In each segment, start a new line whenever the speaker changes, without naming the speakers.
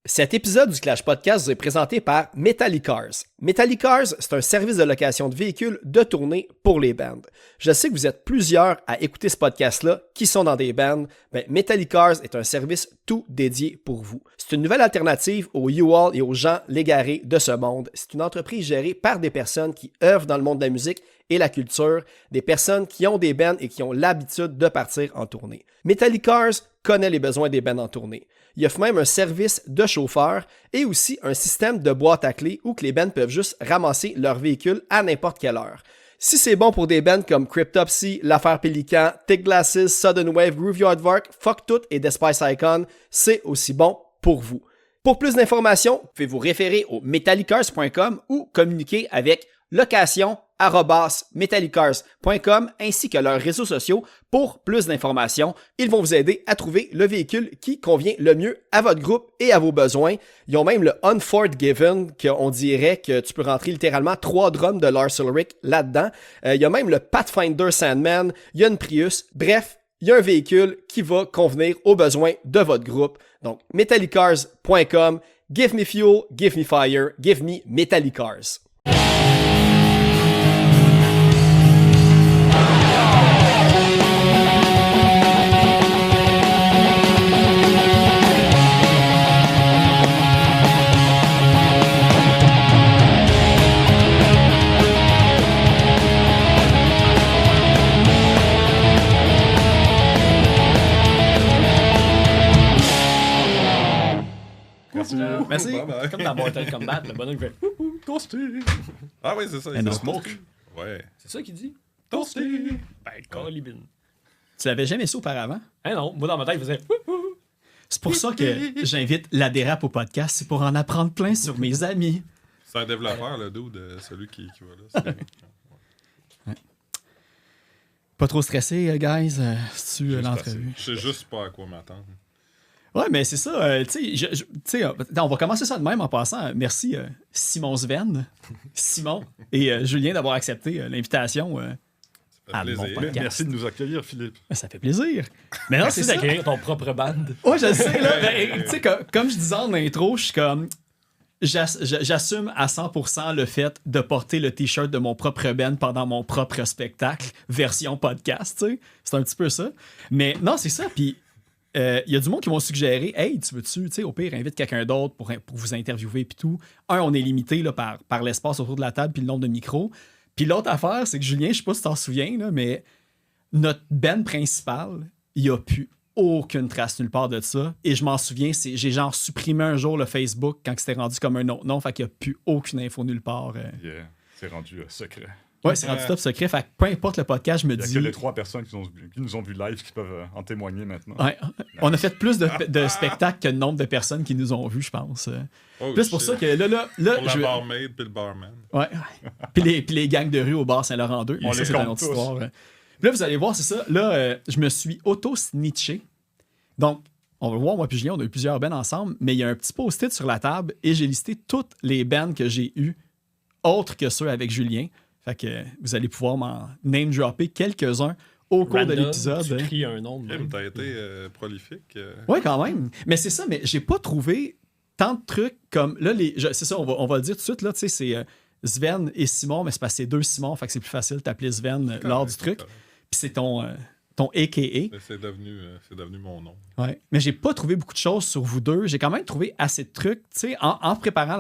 Cet épisode du Clash Podcast vous est présenté par Metallicars. Metallicars, c'est un service de location de véhicules de tournée pour les bands. Je sais que vous êtes plusieurs à écouter ce podcast-là qui sont dans des bands. Metallicars est un service tout dédié pour vous. C'est une nouvelle alternative aux U-Haul et aux gens légarés de ce monde. C'est une entreprise gérée par des personnes qui œuvrent dans le monde de la musique et la culture, des personnes qui ont des bands et qui ont l'habitude de partir en tournée. Metallicars connaît les besoins des bands en tournée. Il offre même un service de chauffeur et aussi un système de boîte à clés où que les bands peuvent juste ramasser leur véhicule à n'importe quelle heure. Si c'est bon pour des bands comme Cryptopsy, L'Affaire Pélican, Thick Glasses, Sudden Wave, Grooveyard Vark, Fuck Tout et The Spice Icon, c'est aussi bon pour vous. Pour plus d'informations, vous pouvez vous référer au metallicars.com ou communiquer avec location@metallicars.com ainsi que leurs réseaux sociaux pour plus d'informations. Ils vont vous aider à trouver le véhicule qui convient le mieux à votre groupe et à vos besoins. Ils ont même le Unforgiven, qu'on dirait que tu peux rentrer littéralement 3 drums de Lars Ulrich là-dedans. Il y a même le Pathfinder Sandman, il y a une Prius. Bref, il y a un véhicule qui va convenir aux besoins de votre groupe. Donc, metallicars.com, give me fuel, give me fire, give me Metallicars.
Merci.
Bye-bye.
Comme dans Mortal Kombat, le bonhomme fait Toasty.
Ah oui, c'est ça.
And
c'est
smoke.
Ouais.
C'est ça qu'il dit?
Toasty.
Ben, colibine.
Tu l'avais jamais su auparavant?
Hein non, moi dans ma tête, il faisait
C'est pour ça que j'invite la dérape au podcast, c'est pour en apprendre plein sur mes amis.
C'est un développeur, le dos de celui qui va là.
Pas trop stressé, guys, si tu l'entrevue.
Je sais juste pas à quoi m'attendre.
Ouais, mais c'est ça, tu sais, on va commencer ça de même en passant. Merci Simon Sven, Simon et Julien d'avoir accepté l'invitation.
Ça fait plaisir.
mon podcast.
Merci de nous accueillir, Philippe.
Ça fait plaisir. Mais non, c'est
Merci
ça.
d'accueillir ton propre band.
Ouais, je le sais, là. Tu sais, comme je disais en intro, je suis comme... J'assume à 100% le fait de porter le t-shirt de mon propre band pendant mon propre spectacle, version podcast, tu sais. C'est un petit peu ça. Mais non, c'est ça, puis... Il y a du monde qui m'ont suggéré, hey, tu veux-tu, au pire, invite quelqu'un d'autre pour vous interviewer puis tout. On est limité là, par l'espace autour de la table puis le nombre de micros. Puis l'autre affaire, c'est que Julien, je sais pas si tu t'en souviens, là, mais notre band principal, il n'y a plus aucune trace nulle part de ça. Et je m'en souviens, j'ai genre supprimé un jour le Facebook quand c'était rendu comme un autre nom, fait qu'il n'y a plus aucune info nulle part.
Yeah. C'est rendu secret.
Ouais, c'est rendu top secret. Fait que peu importe le podcast, je me
Il n'y a
dis.
que les 3 personnes qui nous ont vu live qui peuvent en témoigner maintenant.
Ouais, on a fait plus de spectacles que le nombre de personnes qui nous ont vus, je pense.
Oh,
Plus pour ça que là
pour la barmaid puis le barman.
Ouais. Puis les gangs de rue au bar Saint-Laurent 2.
On
Ça,
les
c'est
compte
une autre
tous.
histoire. Puis là, vous allez voir, c'est ça. Là, je me suis auto-snitché. Donc, on va voir, moi puis Julien, on a eu plusieurs bands ensemble, mais il y a un petit post-it sur la table et j'ai listé toutes les bands que j'ai eues, autres que ceux avec Julien. Fait que vous allez pouvoir m'en name-dropper quelques-uns au cours de
Random,
l'épisode.
Tu cries un nom.
Tim, t'as été prolifique.
Ouais, quand même. Mais c'est ça, mais j'ai pas trouvé tant de trucs comme. Là, c'est ça, on va le dire tout de suite. Là, tu sais, c'est Sven et Simon, mais c'est parce que c'est 2 Simon, fait que c'est plus facile de t'appeler Sven lors du truc. Puis c'est ton AKA.
C'est devenu mon nom.
Ouais. Mais j'ai pas trouvé beaucoup de choses sur vous deux. J'ai quand même trouvé assez de trucs. Tu sais, en préparant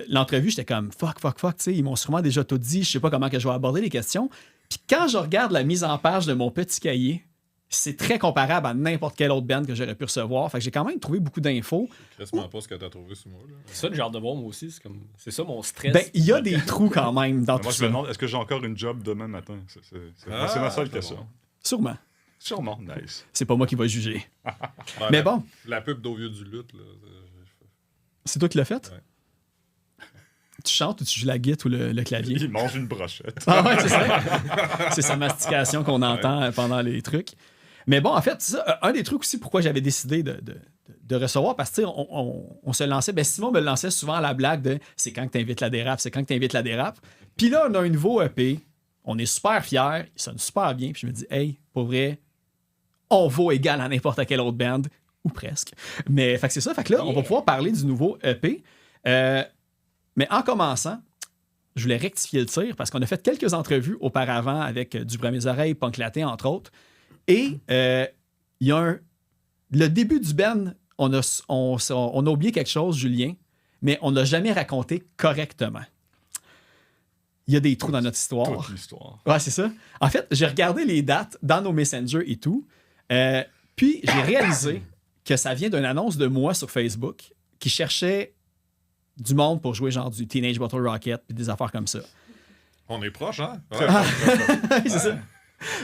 l'entrevue, j'étais comme fuck. Tu sais, ils m'ont sûrement déjà tout dit. Je sais pas comment que je vais aborder les questions. Puis quand je regarde la mise en page de mon petit cahier, c'est très comparable à n'importe quelle autre band que j'aurais pu recevoir. Fait que j'ai quand même trouvé beaucoup d'infos.
Je ne sais pas ce que t'as trouvé sur moi. Là.
C'est ça le genre de voir, moi aussi. C'est ça mon stress.
Ben, il y a des trous quand même dans tout
Moi, je
ça.
me demande, est-ce que j'ai encore une job demain matin? C'est ma seule question.
Bon.
Sûrement.
Sûrement, nice.
C'est pas moi qui va juger.
Ouais,
Mais
la-
bon,
La pub d'Au vieux du lutte, là.
c'est toi qui l'as fait?
Ouais.
Tu chantes ou tu joues la guitare ou le clavier?
Il mange une brochette.
Ah ouais, c'est ça. C'est sa mastication qu'on entend pendant les trucs. Mais bon, en fait, c'est ça, un des trucs aussi pourquoi j'avais décidé de recevoir, parce que tu sais, on se lançait, ben Simon me lançait souvent à la blague de c'est quand que t'invites la dérape, c'est quand que t'invites la dérape. Puis là, on a un nouveau EP, on est super fiers, il sonne super bien, puis je me dis, hey, pour vrai, on vaut égal à n'importe quelle autre band. Ou presque. Mais fait que c'est ça. Fait que là, on va pouvoir parler du nouveau EP. Mais en commençant, je voulais rectifier le tir parce qu'on a fait quelques entrevues auparavant avec Du Premiers Oreilles, Punk Laté, entre autres. Et il y a le début du band, on a oublié quelque chose, Julien, mais on n'a jamais raconté correctement. Il y a des trous dans notre histoire.
Toute l'histoire.
Ouais, c'est ça. En fait, j'ai regardé les dates dans nos messengers et tout. Puis, j'ai réalisé que ça vient d'une annonce de moi sur Facebook qui cherchait du monde pour jouer genre du Teenage Bottle Rocket puis des affaires comme ça.
On est proche, hein?
Très
Ouais.
C'est ça.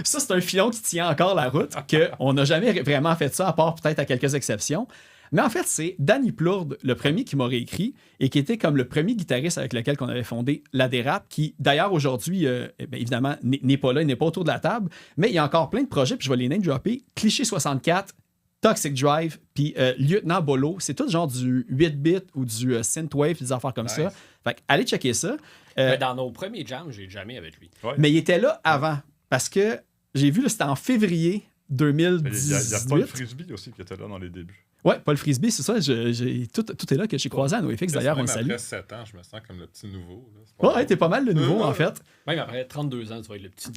Ça, c'est un filon qui tient encore la route, qu'on n'a jamais vraiment fait ça, à part peut-être à quelques exceptions. Mais en fait, c'est Danny Plourde, le premier qui m'a réécrit et qui était comme le premier guitariste avec lequel on avait fondé La Dérape, qui d'ailleurs aujourd'hui, évidemment, n'est pas là, il n'est pas autour de la table, mais il y a encore plein de projets, puis je vais les name dropper. Cliché 64, Toxic Drive, puis Lieutenant Bolo, c'est tout genre du 8-bit ou du synthwave, des affaires comme ça. Fait que allez checker ça.
Mais dans nos premiers jams, j'ai jamais avec lui.
Ouais.
Mais il était là avant, parce que j'ai vu, là, c'était en février
Il
2018.
y a Paul Frisbee aussi qui était là dans les débuts.
Ouais, Paul Frisbee, c'est ça. Tout est là que j'ai croisé à NoFX. D'ailleurs, on le salue.
Après 7 ans, je me sens comme le petit nouveau. Là. C'est pas
Ouais, t'es pas mal le nouveau, en fait.
Même après 32 ans, tu vas être le petit.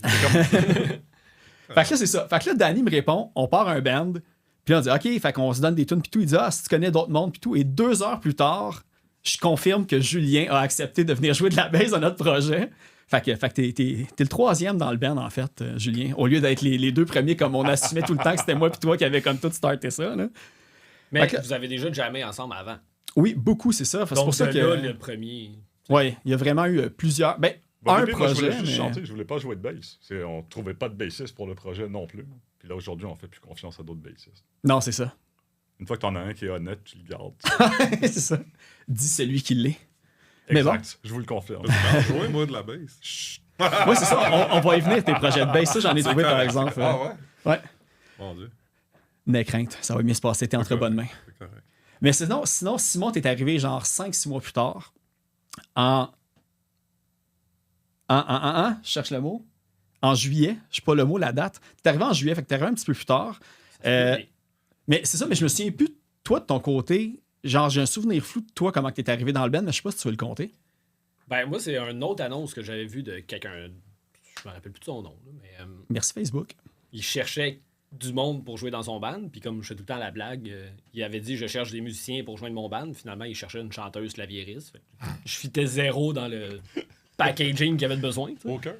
Fait que là, c'est ça. Fait que là, Danny me répond, on part un band, puis là, on dit, OK, fait qu'on se donne des tunes, puis tout. Il dit, si tu connais d'autres mondes, puis tout. Et 2 heures plus tard, je confirme que Julien a accepté de venir jouer de la bass dans notre projet. Fait que t'es le 3e dans le band, en fait, Julien. Au lieu d'être les 2 premiers, comme on assumait tout le temps que c'était moi puis toi qui avait comme tout starté ça, là.
Mais
Fait que-
vous avez déjà jamais ensemble avant.
Oui, beaucoup, c'est ça. C'est
Donc,
pour ça que.
là, le premier.
Oui, il y a vraiment eu plusieurs. Ben,
Bon, au
un
début, moi, je
projet.
voulais juste
mais-
chanter, je voulais pas jouer de bass. On trouvait pas de bassiste pour le projet non plus. Puis là, aujourd'hui, on fait plus confiance à d'autres bassistes.
Non, c'est ça.
Une fois que t'en as un qui est honnête, tu le gardes.
C'est ça. Dis celui qui l'est. Mais bon.
Exact, je vous le confirme.
Je vais jouer, moi, de la bass.
Oui, c'est ça. On va y venir, tes projets de bass. Ça, j'en ai trouvé, par exemple.
Ah ouais?
Ouais.
Mon Dieu,
N'aie crainte, ça va bien se passer. T'es entre bonnes mains.
c'est correct.
Mais sinon, Simon, t'es arrivé genre 5-6 mois plus tard. Je cherche le mot. En juillet, je sais pas le mot, la date. T'es arrivé en juillet, fait que t'es arrivé un petit peu plus tard. Mais c'est ça, mais je me souviens plus, toi, de ton côté. Genre, j'ai un souvenir flou de toi, comment t'es arrivé dans le band, mais je sais pas si tu veux le compter.
Ben, moi, c'est une autre annonce que j'avais vue de quelqu'un. Je me rappelle plus de son nom, là, mais
Merci, Facebook.
il cherchait du monde pour jouer dans son band. Puis, comme je fais tout le temps la blague, il avait dit je cherche des musiciens pour joindre mon band. Finalement, il cherchait une chanteuse claviériste. Fait que je fitais zéro dans le packaging qu'il avait besoin. tu sais.
Aucun.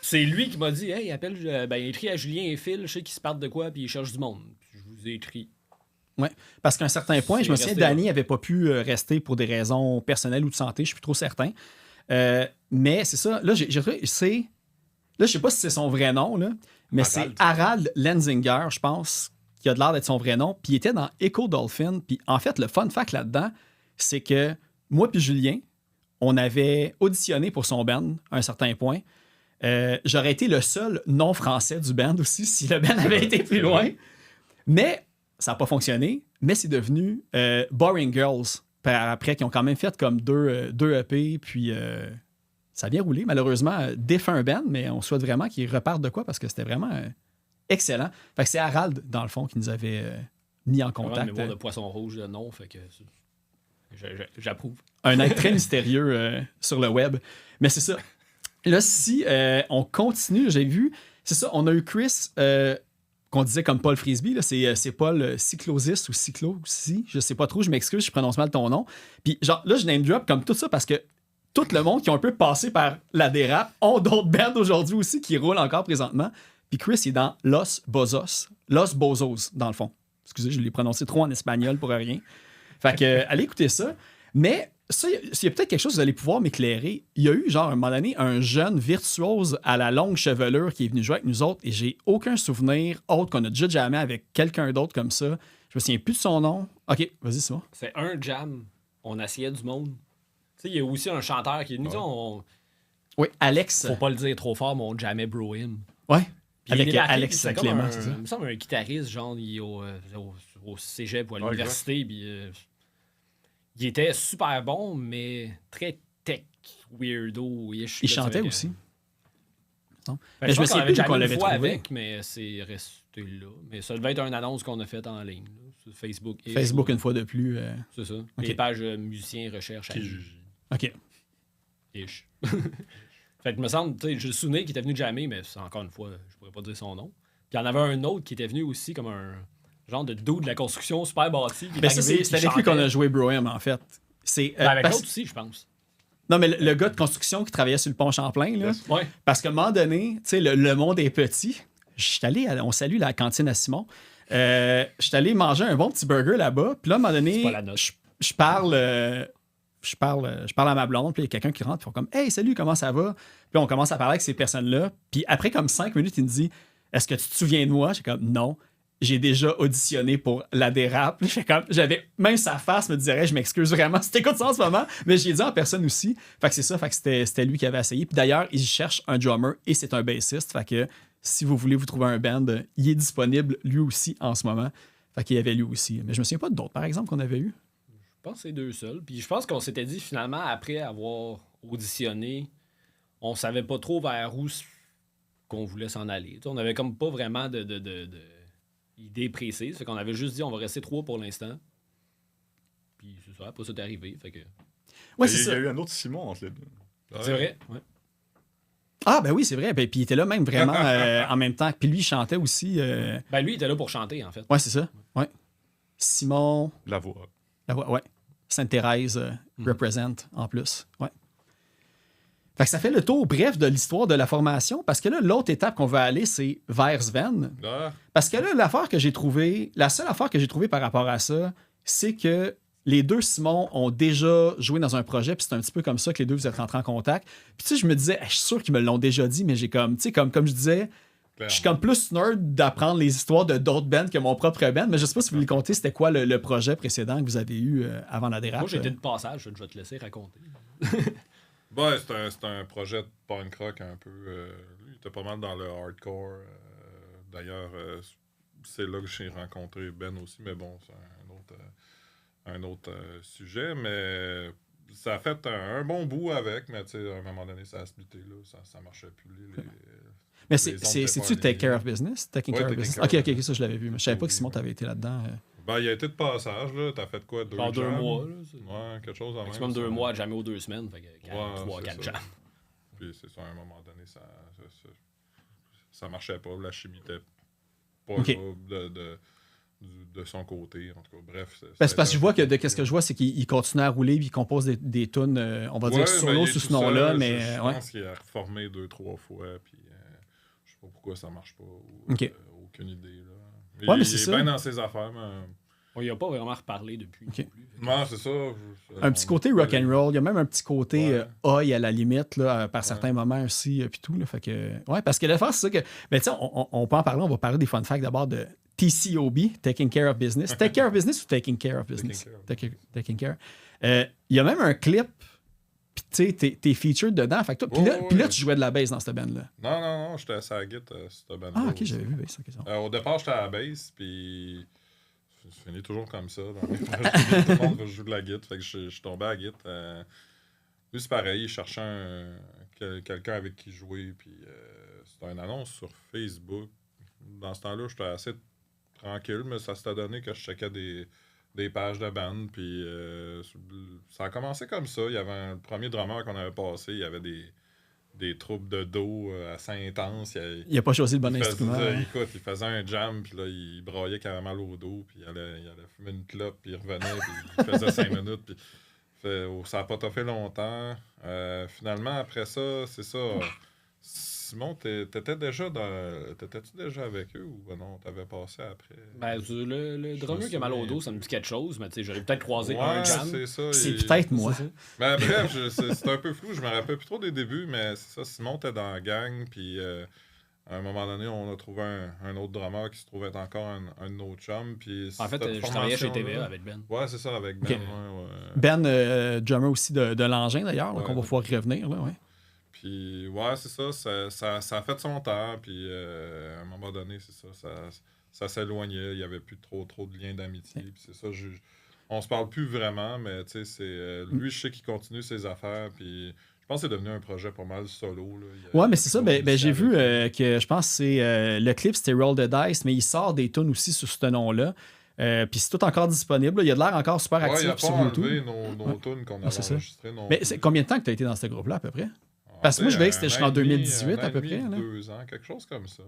C'est lui qui m'a dit hey, appelle, écris à Julien et Phil, je sais qu'ils se partent de quoi, puis ils cherchent du monde. Puis je vous ai écrit.
Ouais, parce qu'à un certain point, je me souviens,
resté là.
Danny n'avait pas pu rester pour des raisons personnelles ou de santé, je suis plus trop certain. Mais c'est ça, là, j'ai trouvé, là, je sais pas si c'est son vrai nom, là, mais c'est Harald Lenzinger, je pense, qui a de l'air d'être son vrai nom, puis il était dans Echo Dolphin, puis en fait, le fun fact là-dedans, c'est que moi puis Julien, on avait auditionné pour son band à un certain point. J'aurais été le seul non-français du band aussi si le band avait été plus loin. Mais ça n'a pas fonctionné. Mais c'est devenu Boring Girls après, qui ont quand même fait comme deux EP. Puis ça a bien roulé. Malheureusement, défunt band, mais on souhaite vraiment qu'ils repartent de quoi parce que c'était vraiment excellent. Fait que c'est Harald, dans le fond, qui nous avait mis en
Vraiment,
contact.
une mémoire de poisson rouge de nom, fait que j'approuve.
Un être très mystérieux sur le web. Mais c'est ça. Là, si on continue, j'ai vu, c'est ça, on a eu Chris, qu'on disait comme Paul Frisbee, là, c'est Paul Cyclosis ou Cyclosi, je sais pas trop, je m'excuse, je prononce mal ton nom. Puis genre, là, je name drop comme tout ça parce que tout le monde qui ont un peu passé par La Dérape ont d'autres bands aujourd'hui aussi qui roulent encore présentement. Puis Chris, il est dans Los Bozos, dans le fond. Excusez, je l'ai prononcé trop en espagnol pour rien. Fait que, allez écouter ça. Mais ça, il y a peut-être quelque chose que vous allez pouvoir m'éclairer. Il y a eu, genre, à un moment donné, un jeune virtuose à la longue chevelure qui est venu jouer avec nous autres et j'ai aucun souvenir autre qu'on a déjà jamais avec quelqu'un d'autre comme ça. Je me souviens plus de son nom. OK, vas-y, c'est bon.
C'est un jam, on essayait du monde. Tu sais, il y a aussi un chanteur qui est venu,
Oui, Alex.
faut pas le dire trop fort, mais on jammait Bro Him.
Ouais.
Puis
Avec
il est débarqué,
Alex
puis c'est comme
Clément, c'est ça?
Il me semble un guitariste, genre, il est au cégep ou à
Ouais,
l'université, puis il était super bon, mais très tech, weirdo.
Il chantait aussi.
Ben,
Mais je me souviens plus
déjà
qu'on
une
l'avait
fois
trouvé.
avec, mais c'est resté là. Mais ça devait être une annonce qu'on a faite en ligne, là, sur Facebook. Et
Facebook, une fois de plus.
C'est ça.
Ok.
Les pages musiciens recherche à
Kijiji.
OK.
ish. Fait que me semble, tu sais, je me souvenais qu'il était venu jammer, mais encore une fois, je pourrais pas dire son nom. Puis il y en avait un autre qui était venu aussi comme un genre de dos de la construction super bâti. qui est
Ben ça,
arrivé,
c'est
qui
avec lui qu'on a
chantait.
joué Broham, en fait. C'est,
Ben, avec
parce-
l'autre aussi, je pense.
Non, mais le gars de construction qui travaillait sur le pont Champlain, là,
Yes.
Ouais.
parce qu'à un moment donné, tu sais, le monde est petit. On salue la cantine à Simon. Je suis allé manger un bon petit burger là-bas. Puis là, à un moment donné,
C'est pas la note.
je parle à ma blonde. Puis il y a quelqu'un qui rentre. Puis ils font comme Hey, salut, comment ça va? Puis là, on commence à parler avec ces personnes-là. Puis après, comme 5 minutes, il me dit Est-ce que tu te souviens de moi? J'ai comme Non. J'ai déjà auditionné pour La Dérape. J'avais même sa face me dirait, je m'excuse vraiment si t'écoutes ça en ce moment, mais j'ai dit en personne aussi. Fait que c'est ça, fait que c'était lui qui avait essayé. Puis d'ailleurs, il cherche un drummer et c'est un bassiste. Fait que si vous voulez vous trouver un band, il est disponible lui aussi en ce moment. Fait qu'il y avait lui aussi. Mais je me souviens pas d'autres, par exemple, qu'on avait eu.
Je pense que c'est deux seuls. Puis je pense qu'on s'était dit finalement, après avoir auditionné, on savait pas trop vers où qu'on voulait s'en aller. Tu sais, on avait comme pas vraiment de idée précise. Fait qu'on avait juste dit on va rester 3 pour l'instant. Puis c'est ça, après ça t'est arrivé. Fait que...
Ouais,
Il
c'est
y
ça.
a eu un autre Simon entre les deux.
C'est vrai. Ouais.
Ah, ben oui, c'est vrai. Ben, puis il était là même vraiment en même temps. Puis lui, il chantait aussi.
Ben lui, il était là pour chanter, en fait.
Ouais, c'est ça. Ouais. Simon.
La voix.
Ouais. Sainte-Thérèse represent en plus. Ouais. Fait que ça fait le tour bref de l'histoire de la formation parce que là, l'autre étape qu'on va aller, c'est vers Sven.
Ah,
Parce que là, la seule affaire que j'ai trouvée par rapport à ça, c'est que les deux Simon ont déjà joué dans un projet, puis c'est un petit peu comme ça que les deux vous êtes rentrés en contact. Puis tu sais, je me disais, je suis sûr qu'ils me l'ont déjà dit, mais j'ai comme, tu sais, comme je disais, je suis comme plus nerd d'apprendre les histoires de d'autres bands que mon propre band, mais je sais pas si vous voulez compter, c'était quoi le projet précédent que vous avez eu avant la dérape.
Moi, j'étais de passage, je vais te laisser raconter.
ouais, c'est un projet de punk rock un peu. Lui, il était pas mal dans le hardcore. D'ailleurs, c'est là que j'ai rencontré Ben aussi, mais bon, c'est un autre sujet. Mais ça a fait un bon bout avec, mais tu sais, à un moment donné, ça a splitté, là. Ça marchait plus.
Mais
les ondes étaient
c'est-tu
pas
Take Care
alignées.
of Business? Taking
Ouais,
Care of
Taking
Business.
Care
Ok,
of
ça je l'avais vu, mais je savais pas que
Oui,
Simon
oui.
t'avait été là-dedans.
Ben, il a été de passage, là. T'as fait quoi, 2
Genre 2
jams?
mois, là. C'est...
Ouais, quelque chose en même.
Maximum 2
ça.
mois, jamais aux 2 semaines. Fait que 3,
c'est
4
ça.
jams.
Puis c'est ça, à un moment donné, ça marchait pas. La chimie était pas
Ok.
là de son côté. En tout cas, bref.
Ben, c'est parce que je vois que de qu'est-ce que je vois, c'est qu'il continue à rouler et il compose des tunes, on va dire solo sous ce nom-là, mais
Je
ouais.
pense qu'il a reformé 2-3 fois. Puis je sais pas pourquoi ça marche pas. Ou,
Ok.
aucune idée. Là.
Ouais, mais
il
c'est
est
ça.
bien dans ses affaires. Mais...
On y a pas vraiment reparlé depuis.
Ok.
non plus. Fait que-
Non, c'est ça.
Un petit côté rock and roll, il y a même un petit côté
Ouais.
oi à la limite là, par certains moments aussi puis tout là, fait que ouais parce que l'affaire c'est ça que ben tu sais on peut en parler, on va parler des fun facts d'abord de TCOB, Taking Care of Business. Take Care of Business ou Taking Care of Business? Taking Care. Il y a même un clip puis tu sais t'es featured dedans, fait que toi, puis là tu jouais de la bass dans cette band là.
Non, j'étais à Saget, cette bande.
Ah OK, j'avais vu bass, OK, ça.
Au départ, j'étais à la bass, puis je finis toujours comme ça. Dans les projets. Tout le monde veut jouer de la guitare, fait que je suis tombé à la guitare. Lui, c'est pareil, il cherchait quelqu'un avec qui jouer, puis c'était une annonce sur Facebook. Dans ce temps-là, j'étais assez tranquille, mais ça s'était donné que je checkais des pages de band, puis ça a commencé comme ça. Il y avait le premier drummer qu'on avait passé, il y avait des troubles de dos assez intenses.
Il a pas choisi le bon
Il faisait-
instrument. Hein.
Écoute, il faisait un jam, puis là, il braillait carrément mal au dos, puis il allait fumer une clope, puis il revenait, puis il faisait 5 minutes, puis ça n'a pas toffé longtemps. Finalement, après ça, c'est ça. Simon, t'étais-tu déjà avec eux ou non, t'avais passé après?
Ben, le drummer
me
qui a mal au
souviens
dos, ça me dit quelque chose, mais tu sais, j'aurais peut-être croisé
Ouais,
un jam.
c'est ça.
C'est
il-
peut-être moi.
C'est ça.
Mais bref, c'est un peu flou, je me rappelle plus trop des débuts, mais c'est ça, Simon était dans la gang, puis à un moment donné, on a trouvé un autre drummer qui se trouvait être encore un de nos chums, puis
En fait,
cette
je travaillais chez
formation-là-
TVA avec Ben.
Ouais, c'est ça, avec Ben.
Ok.
Ouais.
Ben drummer aussi de l'engin d'ailleurs, donc
Ouais.
on va pouvoir y revenir là, ouais.
Puis, ouais, c'est ça a fait son temps, puis à un moment donné, c'est ça s'éloignait, il n'y avait plus trop de liens d'amitié, puis c'est ça, on se parle plus vraiment, mais tu sais, lui, je sais qu'il continue ses affaires, puis Je pense que c'est devenu un projet pas mal solo. Là.
Ouais, mais c'est ça. Ben, j'ai vu que je pense que c'est le clip, c'était Roll the Dice, mais il sort des tunes aussi sous ce nom-là. Puis c'est tout encore disponible. Là. Il y a de l'air encore super
Ouais, il
actif
a pas
sur
enlevé
YouTube.
nos tunes qu'on avait
c'est ça.
enregistrées.
Mais c'est combien de temps que tu as été dans ce groupe-là à peu près? Parce que moi, je voyais que c'était jusqu'en 2018 à peu près. Là.
2 ans, quelque chose comme ça.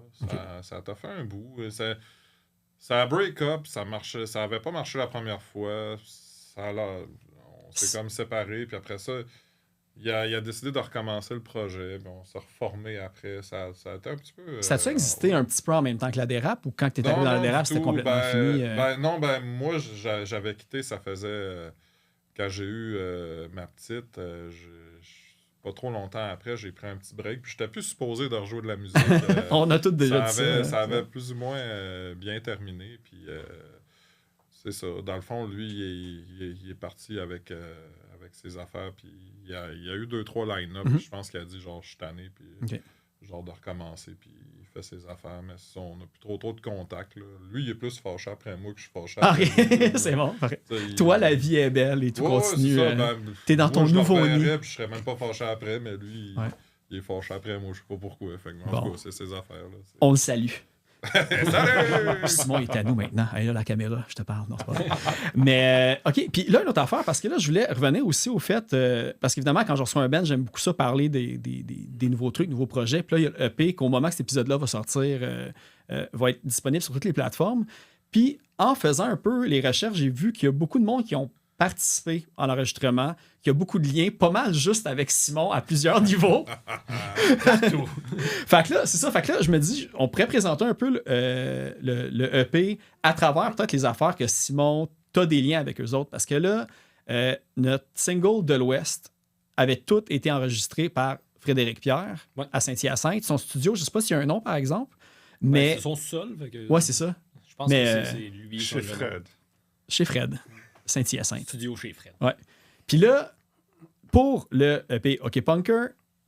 Ça t'a fait un bout. Ça a break up, ça marchait, ça avait pas marché la première fois. On s'est comme séparés, puis après ça, il a décidé de recommencer le projet. Puis on s'est reformé après. Ça a été un petit peu.
Ça a-tu existé un petit peu en même temps que la dérape ou quand tu étais arrivé dans la dérape, c'était complètement fini?
Moi, j'avais quitté, ça faisait. Quand j'ai eu ma petite, pas trop longtemps après, j'ai pris un petit break. Puis j'étais plus supposé de rejouer de la musique.
On a tous déjà dit ça.
Ça avait plus ou moins bien terminé. Puis c'est ça. Dans le fond, lui, il est parti avec ses affaires. Puis il y a eu 2-3 line-up. Je pense qu'il a dit genre, je suis tanné. Puis genre de recommencer. Puis il fait ses affaires. Mais ça, on n'a plus trop de contacts. Là. Lui, il est plus fâché après moi que je suis fâché après lui.
C'est bon. Toi, la vie est belle et tout continue. T'es dans ton nouveau nid.
Puis je serais même pas fâché après. Mais lui, il est fâché après moi. Je sais pas pourquoi. Fait que, en tout cas, c'est ses affaires. Là,
on le salue.
Salut!
Simon est à nous maintenant. Hey, là, la caméra, je te parle. Non, c'est pas vrai. Mais, OK. Puis là, une autre affaire, parce que là, je voulais revenir aussi au fait, parce qu'évidemment, quand je reçois un band, j'aime beaucoup ça, parler des nouveaux trucs, nouveaux projets. Puis là, il y a le EP qu'au moment que cet épisode-là va sortir, va être disponible sur toutes les plateformes. Puis, en faisant un peu les recherches, j'ai vu qu'il y a beaucoup de monde qui ont participé en enregistrement, qu'il y a beaucoup de liens, pas mal juste avec Simon à plusieurs niveaux.
Partout.
Fait que là, c'est ça. Fait que là, je me dis, on pourrait présenter un peu le EP à travers peut-être les affaires que Simon, t'as des liens avec eux autres. Parce que là, notre single de l'Ouest avait tout été enregistré par Frédéric Pierre à Saint-Hyacinthe. Son studio, je sais pas s'il y a un nom, par exemple. Mais
c'est son sol.
Ouais, c'est ça.
Je pense que c'est lui.
Chez Fred.
Chez Fred. Saint-Hyacinthe.
Studio chez Fred.
Ouais. Puis là, pour le EP OK Punker,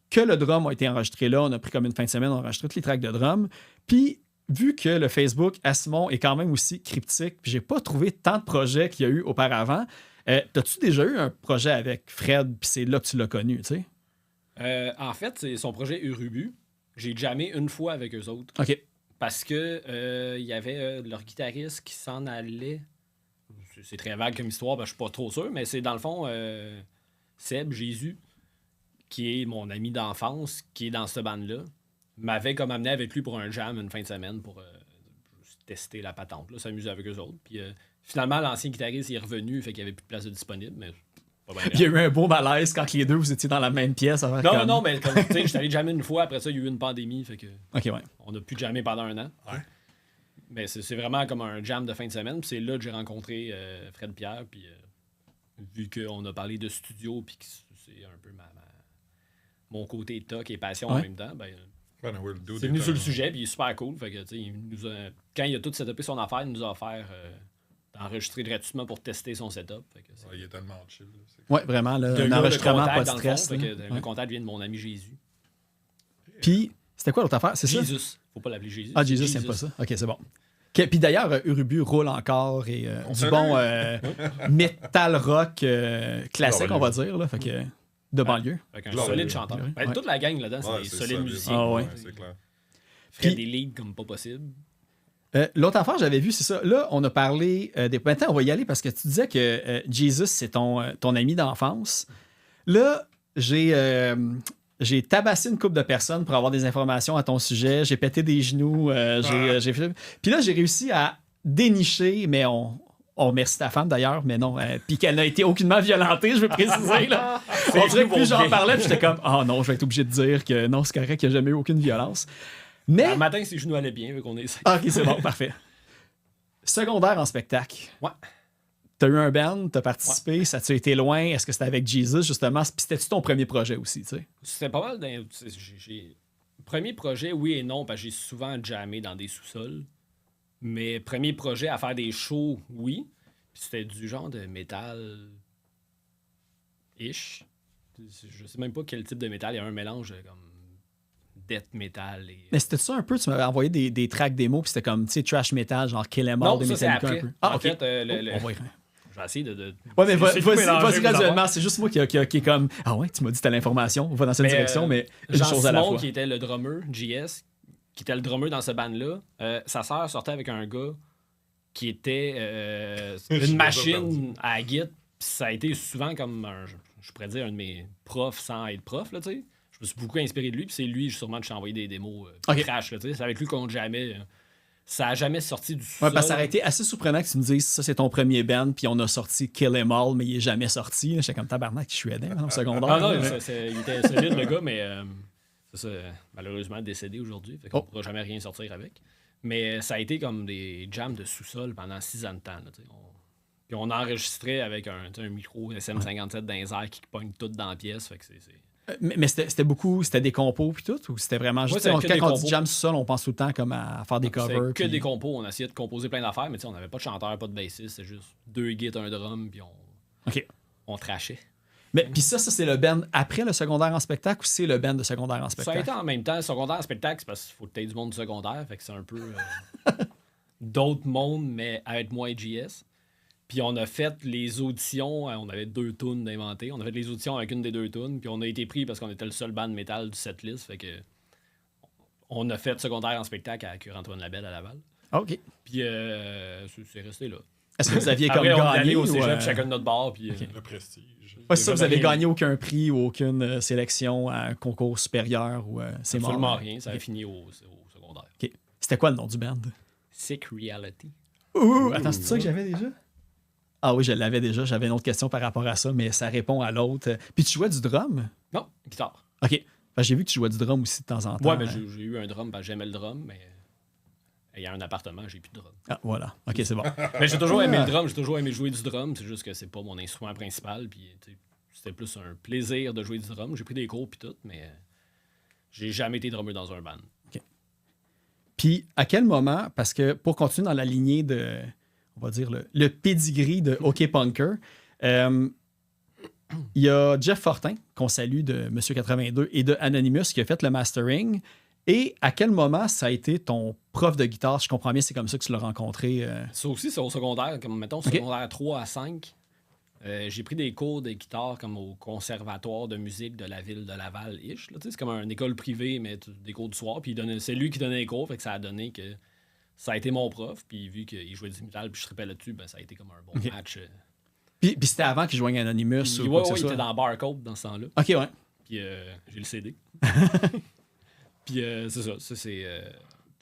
que le drum a été enregistré là, on a pris comme une fin de semaine, on a enregistré tous les tracks de drum. Puis, vu que le Facebook à Simon est quand même aussi cryptique, puis j'ai pas trouvé tant de projets qu'il y a eu auparavant, t'as-tu déjà eu un projet avec Fred, puis c'est là que tu l'as connu, tu sais?
En fait, c'est son projet Urubu. J'ai jammé une fois avec eux autres.
OK.
Parce que il y avait leur guitariste qui s'en allait. C'est très vague comme histoire, ben, je suis pas trop sûr, mais c'est dans le fond Seb Jésus, qui est mon ami d'enfance, qui est dans cette bande-là, m'avait comme amené avec lui pour un jam une fin de semaine pour tester la patente, là, s'amuser avec eux autres. Puis finalement, l'ancien guitariste il est revenu, fait qu'il n'y avait plus de place de disponible, mais pas bien.
Il y a eu un beau malaise quand les deux vous étiez dans la même pièce.
Non, mais comme tu sais, j'étais allé jammer une fois, après ça, il y a eu une pandémie, fait que on a pu jammer pendant 1 an.
Ouais.
Mais c'est vraiment comme un jam de fin de semaine. Puis c'est là que j'ai rencontré Fred Pierre. Puis vu qu'on a parlé de studio, puis que c'est un peu mon côté toc et passion en même temps, c'est venu sur le sujet, puis il est super cool. Fait que, quand il a tout setupé son affaire, il nous a offert d'enregistrer gratuitement pour tester son setup. Fait que
il est tellement chill.
Ouais, vraiment, là, un enregistrement, pas de stress.
Le contact vient de mon ami Jésus.
Puis, c'était quoi l'autre affaire? C'est ça?
Jésus. Faut pas l'appeler Jésus.
Ah, Jésus, c'est pas ça. OK, c'est bon. Puis d'ailleurs, Urubu roule encore et du bon metal rock classique, on va dire. Là, fait que, de banlieue.
Avec un solide chanteur. Toute la gang là-dedans, c'est des solides musiciens.
Ah ouais.
C'est clair.
Fait des leads comme pas possible.
L'autre affaire, j'avais vu, c'est ça. Là, on a parlé des. Maintenant, on va y aller parce que tu disais que Jesus, c'est ton ami d'enfance. Là, j'ai tabassé une couple de personnes pour avoir des informations à ton sujet. J'ai pété des genoux. Puis là, j'ai réussi à dénicher, mais on remercie ta femme d'ailleurs, mais non. Puis qu'elle n'a été aucunement violentée, je veux préciser. Là. On dirait que plus j'en parlais, puis j'étais comme, oh non, je vais être obligé de dire que non, c'est correct, qu'il n'y a jamais eu aucune violence. Mais...
Le matin, ses genoux allaient bien, vu qu'on est...
OK, c'est bon, parfait. Secondaire en spectacle.
Ouais.
T'as eu un band, t'as participé, ça t'a été loin. Est-ce que c'était avec Jesus, justement? Puis c'était-tu ton premier projet aussi, tu sais?
C'était pas mal. Premier projet, oui et non, parce que j'ai souvent jammé dans des sous-sols. Mais premier projet à faire des shows, oui. Puis c'était du genre de métal-ish. Je sais même pas quel type de métal. Il y a un mélange comme death metal.
Mais c'était ça un peu? Tu m'avais envoyé des tracks démos, puis c'était comme, tu sais, trash metal, genre Kill Em All de Metallica un peu.
Ah, en fait,
on va y
vais essayer de
Ouais, mais
c'est tout
vas-y
mélanger, vous
graduellement.
avoir.
C'est juste moi qui est comme ah ouais, tu m'as dit t'as l'information, on va dans cette direction, mais une
Jean
chose à la
Simon,
fois.
qui était le drummer, JS, qui était le drummer dans ce band-là, sa sœur sortait avec un gars qui était
Je l'ai
une
pas
machine à la guitare. Puis ça a été souvent comme, je pourrais dire, un de mes profs sans être prof, là, tu sais. Je me suis beaucoup inspiré de lui, puis c'est lui, sûrement, je t'ai envoyé des démos
Ok.
trash, là, tu sais. C'est avec lui qu'on jamais... ça a jamais sorti du
Ouais,
sol.
parce que ça aurait été assez surprenant que tu me dises ça, c'est ton premier band, puis on a sorti Kill 'Em All, mais il est jamais sorti. J'étais comme tabarnak, je suis aidé au secondaire.
Ah non,
là.
il était solide, le gars, mais c'est ça, malheureusement décédé aujourd'hui, fait qu'on
Oh.
pourra jamais rien sortir avec. Mais ça a été comme des jams de sous-sol pendant 6 ans de temps, là, tu sais. Puis on enregistrait avec un micro SM57 dans les airs qui pogne tout dans la pièce, fait que c'est...
Mais c'était des compos puis tout, ou c'était vraiment juste.
Ouais, c'était que des
quand on dit
compos.
jam sous-sol, on pense tout le temps comme à faire des covers.
C'était que
puis-
des compos, on essayait de composer plein d'affaires, mais tu sais, on n'avait pas de chanteur, pas de bassiste, c'est juste 2 guitares, un drum, puis
OK.
on trashait.
Mais puis ça, c'est le band après le secondaire en spectacle ou c'est le band de secondaire en
Ça a
spectacle?
été en même temps, secondaire, spectacle, c'est parce qu'il faut que tu aies du monde du secondaire, fait que c'est un peu d'autres mondes, mais avec moins JS. Puis on a fait les auditions, on avait 2 tunes d'inventer, on a fait les auditions avec une des 2 tunes, puis on a été pris parce qu'on était le seul band métal du setlist, fait que on a fait secondaire en spectacle à Cure-Antoine Labelle à Laval.
OK.
Puis c'est resté là.
Est-ce que vous aviez comme
Après, on est allé
gagné
au
ou,
cégep, chacun de notre bar, puis...
Le prestige.
Ouais, c'est ça, vous avez
rien.
gagné aucun prix ou aucune sélection à un concours supérieur ou c'est mort?
absolument rien, ça a fini au secondaire.
OK. C'était quoi le nom du band?
Sick Reality.
Ouh, attends, c'est ça que j'avais déjà? Ah oui, je l'avais déjà. J'avais une autre question par rapport à ça, mais ça répond à l'autre. Puis tu jouais du drum?
Non, guitare.
OK. Fait que j'ai vu que tu jouais du drum aussi de temps en temps.
Ouais, mais j'ai eu un drum, parce que j'aimais le drum, mais ayant un appartement, j'ai plus de drum.
Ah, voilà. OK, c'est bon.
Mais j'ai toujours aimé le drum, j'ai toujours aimé jouer du drum, c'est juste que c'est pas mon instrument principal, puis tu sais, c'était plus un plaisir de jouer du drum. J'ai pris des cours puis tout, mais j'ai jamais été drummer dans un band.
Puis à quel moment, parce que pour continuer dans la lignée de, on va dire, le pedigree de OK Punker, il y a Jeff Fortin, qu'on salue de Monsieur 82, et de Anonymous qui a fait le mastering. Et à quel moment ça a été ton prof de guitare? Je comprends bien, c'est comme ça que tu l'as rencontré.
Ça aussi, c'est au secondaire, comme mettons, secondaire 3 à 5. J'ai pris des cours de guitare comme au conservatoire de musique de la ville de Laval-ish. Là, tu sais, c'est comme une école privée, mais des cours du soir. Puis c'est lui qui donnait les cours, fait que ça a donné que ça a été mon prof. Puis vu qu'il jouait du métal, puis je tripais là-dessus, ben, ça a été comme un bon
Ok.
match.
Puis c'était avant qu'il joigne Anonymous
Puis,
ou quoi que ce
il
soit.
était dans Barcode dans ce temps-là.
OK, ouais.
Puis j'ai le CD. Puis c'est ça.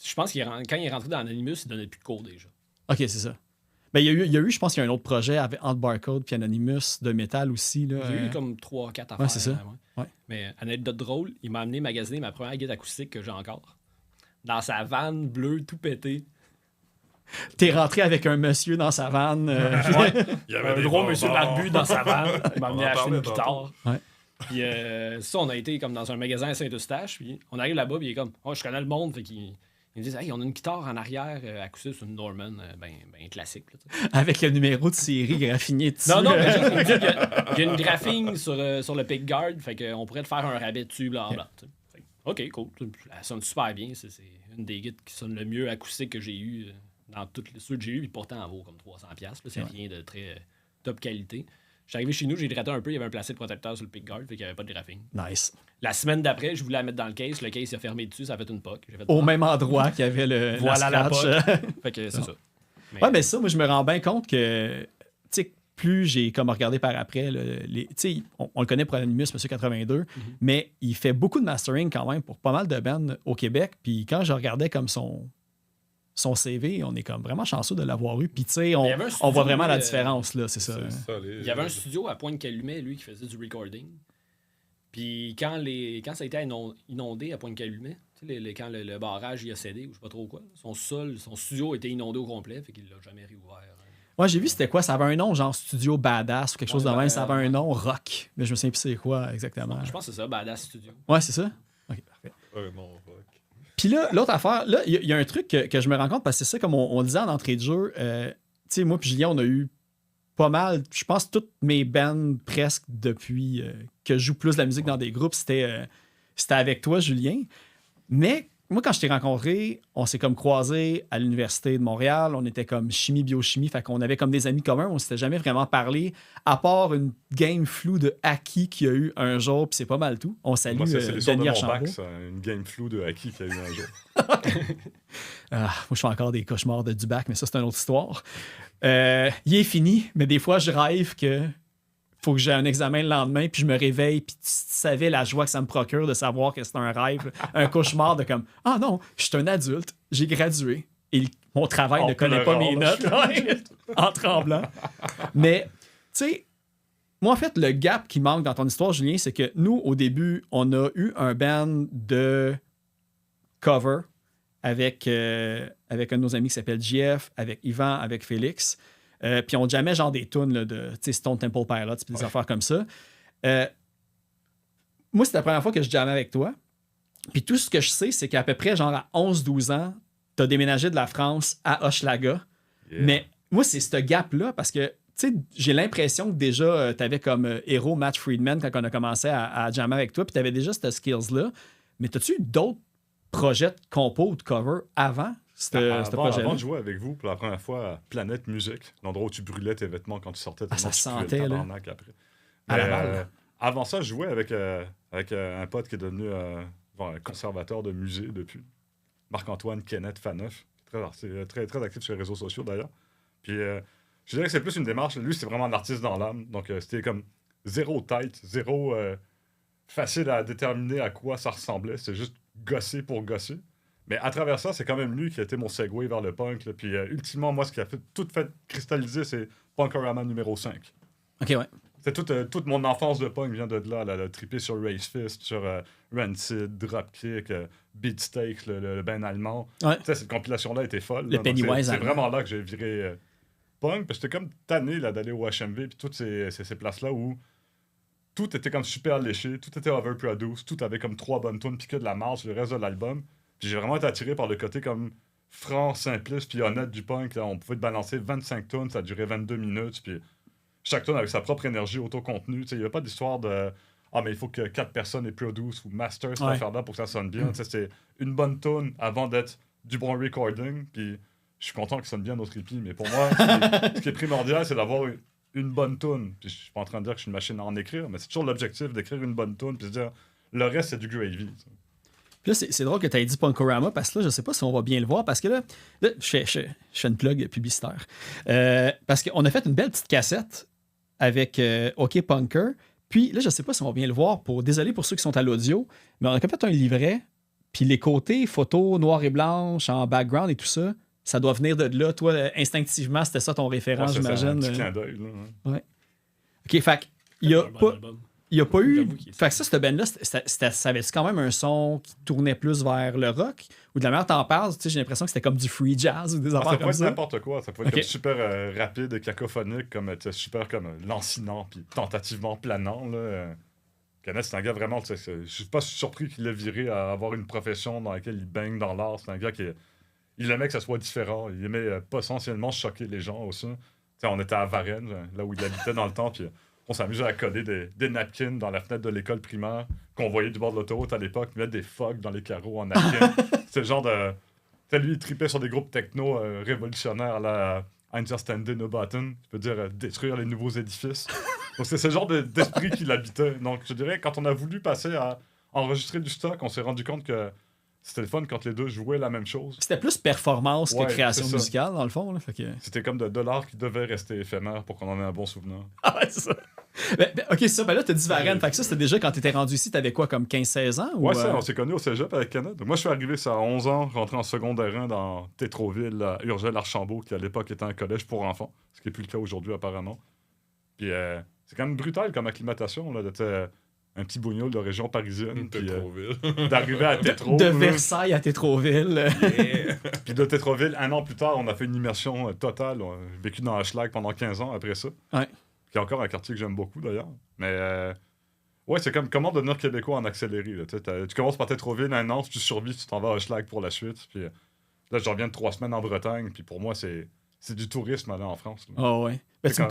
Je pense qu'il quand il est rentré dans Anonymous, il donnait plus de cours déjà.
OK, c'est ça. Ben, il y a eu, je pense qu'il y a un autre projet avec entre Barcode puis Anonymous de métal aussi. Là,
J'ai eu comme 3-4 affaires.
c'est ça.
Ouais.
Ouais.
Mais anecdote drôle, il m'a amené magasiner ma première guitare acoustique que j'ai encore. Dans sa vanne bleue, tout pété.
T'es rentré avec un monsieur dans sa vanne.
Il y avait
Un
des
gros
bonbons.
monsieur barbu dans sa vanne. Il m'a amené
On en
acheter une
parlait
guitare.
Ouais.
Puis ça, on a été comme dans un magasin à Saint-Eustache. Puis on arrive là-bas, puis il est comme, oh, je connais le monde. Fait qu'il me dit, hey, on a une guitare en arrière acoustique, c'est une Norman, ben classique. Là, tu sais.
avec le numéro de série graffiné dessus.
Non, mais juste, il me dit qu'il y a une graphing sur le pickguard, fait qu'on pourrait te faire un rabais dessus, blablabla. tu sais. Fait que, OK, cool. Ça sonne super bien. C'est une des guides qui sonne le mieux acoustique que j'ai eu dans toutes les ceux que j'ai eu, puis pourtant, elle vaut comme 300$. Là, c'est rien de très top qualité. Je suis arrivé chez nous, j'ai gratté un peu, il y avait un placé de protecteur sur le pickguard, fait qu'il n'y avait pas de graphing.
Nice.
La semaine d'après, je voulais la mettre dans le case il a fermé dessus, ça a fait une POC. J'ai fait,
Au même endroit qu'il y avait le
voilà la
scratch.
Fait que c'est ça.
Ouais, mais ça, moi, je me rends bien compte que, tu sais, plus j'ai comme regardé par après, tu sais, on le connaît pour Anonymous, Monsieur 82, mais il fait beaucoup de mastering quand même pour pas mal de bands au Québec. Puis quand je regardais comme son CV, on est comme vraiment chanceux de l'avoir eu. Puis tu sais,
il y avait un
on voit
studio,
vraiment la différence, là, c'est ça.
C'est solide.
Il y avait un studio à Pointe-Calumet, lui, qui faisait du recording. Puis quand ça a été inondé à Pointe-Calumet, tu sais, quand le barrage y a cédé, ou je sais pas trop quoi, son studio était inondé au complet, fait qu'il l'a jamais réouvert.
Moi, j'ai vu c'était quoi, ça avait un nom genre Studio Badass ou quelque chose de
Ouais,
même, ça avait un nom rock, mais je me souviens plus c'est quoi exactement.
Je pense que c'est ça, Badass Studio.
Ouais, c'est ça? OK, parfait.
Non, rock.
Puis là, l'autre affaire, là, il y a un truc que je me rends compte, parce que c'est ça, comme on disait en entrée de jeu, tu sais, moi puis Julien, on a eu pas mal, je pense, toutes mes bands presque depuis que je joue plus de la musique dans des groupes, c'était avec toi, Julien. Mais moi, quand je t'ai rencontré, on s'est comme croisés à l'Université de Montréal. On était comme chimie, biochimie. Fait qu'on avait comme des amis communs. On s'était jamais vraiment parlé, à part une game floue de Haki qu'il y a eu un jour. Puis c'est pas mal tout. On salue
Moi, c'est l'histoire de
Denis
mon
Archambault.
bac, ça, une game floue de Haki qu'il y a eu un jour.
Moi, je fais encore des cauchemars de du bac, mais ça, c'est une autre histoire. Il est fini, mais des fois, je rêve que faut que j'ai un examen le lendemain, puis je me réveille, puis tu savais la joie que ça me procure de savoir que c'est un rêve, un cauchemar de comme « Ah non, je suis un adulte, j'ai gradué, et mon travail
En
ne connaît pas
pleurant,
mes
là,
notes. » En tremblant. Mais, tu sais, moi, en fait, le gap qui manque dans ton histoire, Julien, c'est que nous, au début, on a eu un band de cover avec un de nos amis qui s'appelle JF, avec Yvan, avec Félix. Puis on jammait genre des tunes là, de Stone Temple Pilots, puis des affaires comme ça. Moi, c'était la première fois que je jammais avec toi. Puis tout ce que je sais, c'est qu'à peu près genre à 11-12 ans, tu as déménagé de la France à Hochelaga.
Yeah.
Mais moi, c'est ce gap-là parce que tu sais, j'ai l'impression que déjà, tu avais comme héros Matt Friedman quand on a commencé à jammer avec toi, puis tu avais déjà ces skills-là. Mais as-tu eu d'autres projets de compo ou de cover avant ce projet-là?
Avant de jouer avec vous pour la première fois à Planète Musique, l'endroit où tu brûlais tes vêtements quand tu sortais.
Ça
tu puais le
sentait, là.
tabarnak après.
À
Mais,
Laval.
avant ça, je jouais avec un pote qui est devenu un conservateur de musée depuis. Marc-Antoine Kenneth Faneuf. Très, très actif sur les réseaux sociaux d'ailleurs. Puis je dirais que c'est plus une démarche. Lui, c'est vraiment un artiste dans l'âme. Donc c'était comme zéro tête, zéro facile à déterminer à quoi ça ressemblait. C'est juste gosser pour gosser. Mais à travers ça, c'est quand même lui qui a été mon segue vers le punk. Là. Puis ultimement, moi, ce qui a tout fait cristalliser, c'est Punkorama numéro 5.
OK, ouais.
C'est toute mon enfance de punk vient de là. Là, trippé sur Race Fist, sur Rancid, Dropkick, Beatsteak, le band allemand.
Ouais.
Tu sais, cette compilation-là était folle.
Le
là. Donc,
Pennywise
c'est
allemand.
vraiment là que j'ai viré punk. Parce que j'étais comme tanné là, d'aller au HMV puis toutes ces places-là où tout était comme super léché, tout était overproduced, tout avait comme 3 bonnes tunes puis que de la marge sur le reste de l'album. Puis j'ai vraiment été attiré par le côté comme franc, simpliste puis honnête du punk. Là. On pouvait te balancer 25 tunes, ça durait 22 minutes puis chaque tune avec sa propre énergie autocontenue. Il n'y avait pas d'histoire de « Ah, mais il faut que 4 personnes aient produce ou master cette affaire-là pour que ça sonne bien. C'est une bonne tune avant d'être du bon recording. Puis je suis content que ça sonne bien notre hippie, mais pour moi, ce qui est primordial, c'est d'avoir une bonne tune. Puis je suis pas en train de dire que je suis une machine à en écrire, mais c'est toujours l'objectif d'écrire une bonne tune puis se dire le reste, c'est du gravy.
Puis là, c'est drôle que tu aies dit Punkorama parce que là, je sais pas si on va bien le voir parce que là je fais une plug publicitaire. Parce qu'on a fait une belle petite cassette avec OK Punker. Puis là, je sais pas si on va bien le voir. Désolé pour ceux qui sont à l'audio, mais on a fait un livret. Puis les côtés photos noir et blanche en background et tout ça, ça doit venir de là. Toi, instinctivement, c'était ça ton référent, j'imagine.
C'est un petit clin d'œil. Là,
Ouais. OK, fait qu'il y a
Un bon
pas...
album.
Il n'y a pas eu.
J'avoue qu'il est-
Fait que ça band-là, ça avait quand même un son qui tournait plus vers le rock? Ou de la manière dont t'en parles, tu sais, j'ai l'impression que c'était comme du free jazz ou des
ça
affaires
peut
comme
être
ça.
n'importe quoi. Ça peut être
Ok.
comme super rapide et cacophonique, comme super comme lancinant puis tentativement planant. Là. Kenneth, c'est un gars vraiment... Je suis pas surpris qu'il ait viré à avoir une profession dans laquelle il baigne dans l'art. C'est un gars il aimait que ça soit différent. Il aimait potentiellement choquer les gens aussi. T'sais, on était à Varennes, là où il habitait dans le temps, puis on s'amusait à coller des napkins dans la fenêtre de l'école primaire qu'on voyait du bord de l'autoroute à l'époque, mettre des phoques dans les carreaux en napkins. C'est le genre de... T'sais, lui, il tripait sur des groupes techno révolutionnaires, là, Einverstanden no Button, je peux dire détruire les nouveaux édifices. Donc c'est ce genre d'esprit qui l'habitait. Donc je dirais, quand on a voulu passer à enregistrer du stock, on s'est rendu compte que c'était le fun quand les deux jouaient la même chose.
C'était plus performance que
Ouais,
création
c'est ça.
musicale, dans le fond. Là, fait que...
C'était comme de l'art qui devait rester éphémère pour qu'on en ait un bon souvenir.
Ah ouais, c'est ça. OK, c'est ça. Ben là, t'as dit Varennes. Fait que ça, c'était déjà quand t'étais rendu ici, t'avais quoi, comme 15-16 ans?
Ouais,
ou,
ça, on s'est connus au cégep avec Kenneth. Donc, moi, je suis arrivé ça à 11 ans, rentré en secondaire 1 dans Tétroville, à Urgel-Archambault, qui à l'époque était un collège pour enfants, ce qui n'est plus le cas aujourd'hui apparemment. Puis c'est quand même brutal comme acclimatation, là, d'être un petit bougnoul de région parisienne, puis
Tétroville.
d'arriver à Tétro.
De
là.
Versailles à Tétroville.
Puis de Tétroville, un an plus tard, on a fait une immersion totale. On a vécu dans Hochelag pendant 15 ans après ça.
Ouais.
Qui est encore un quartier que j'aime beaucoup d'ailleurs. Mais ouais, c'est comme comment devenir québécois en accéléré. Là. Tu commences par Tétroville un an, si tu survis, tu t'en vas à Hochelag pour la suite. Puis là, je reviens de 3 semaines en Bretagne. Puis pour moi, c'est du tourisme aller en France. Là.
Oh ouais. Ben,
C'est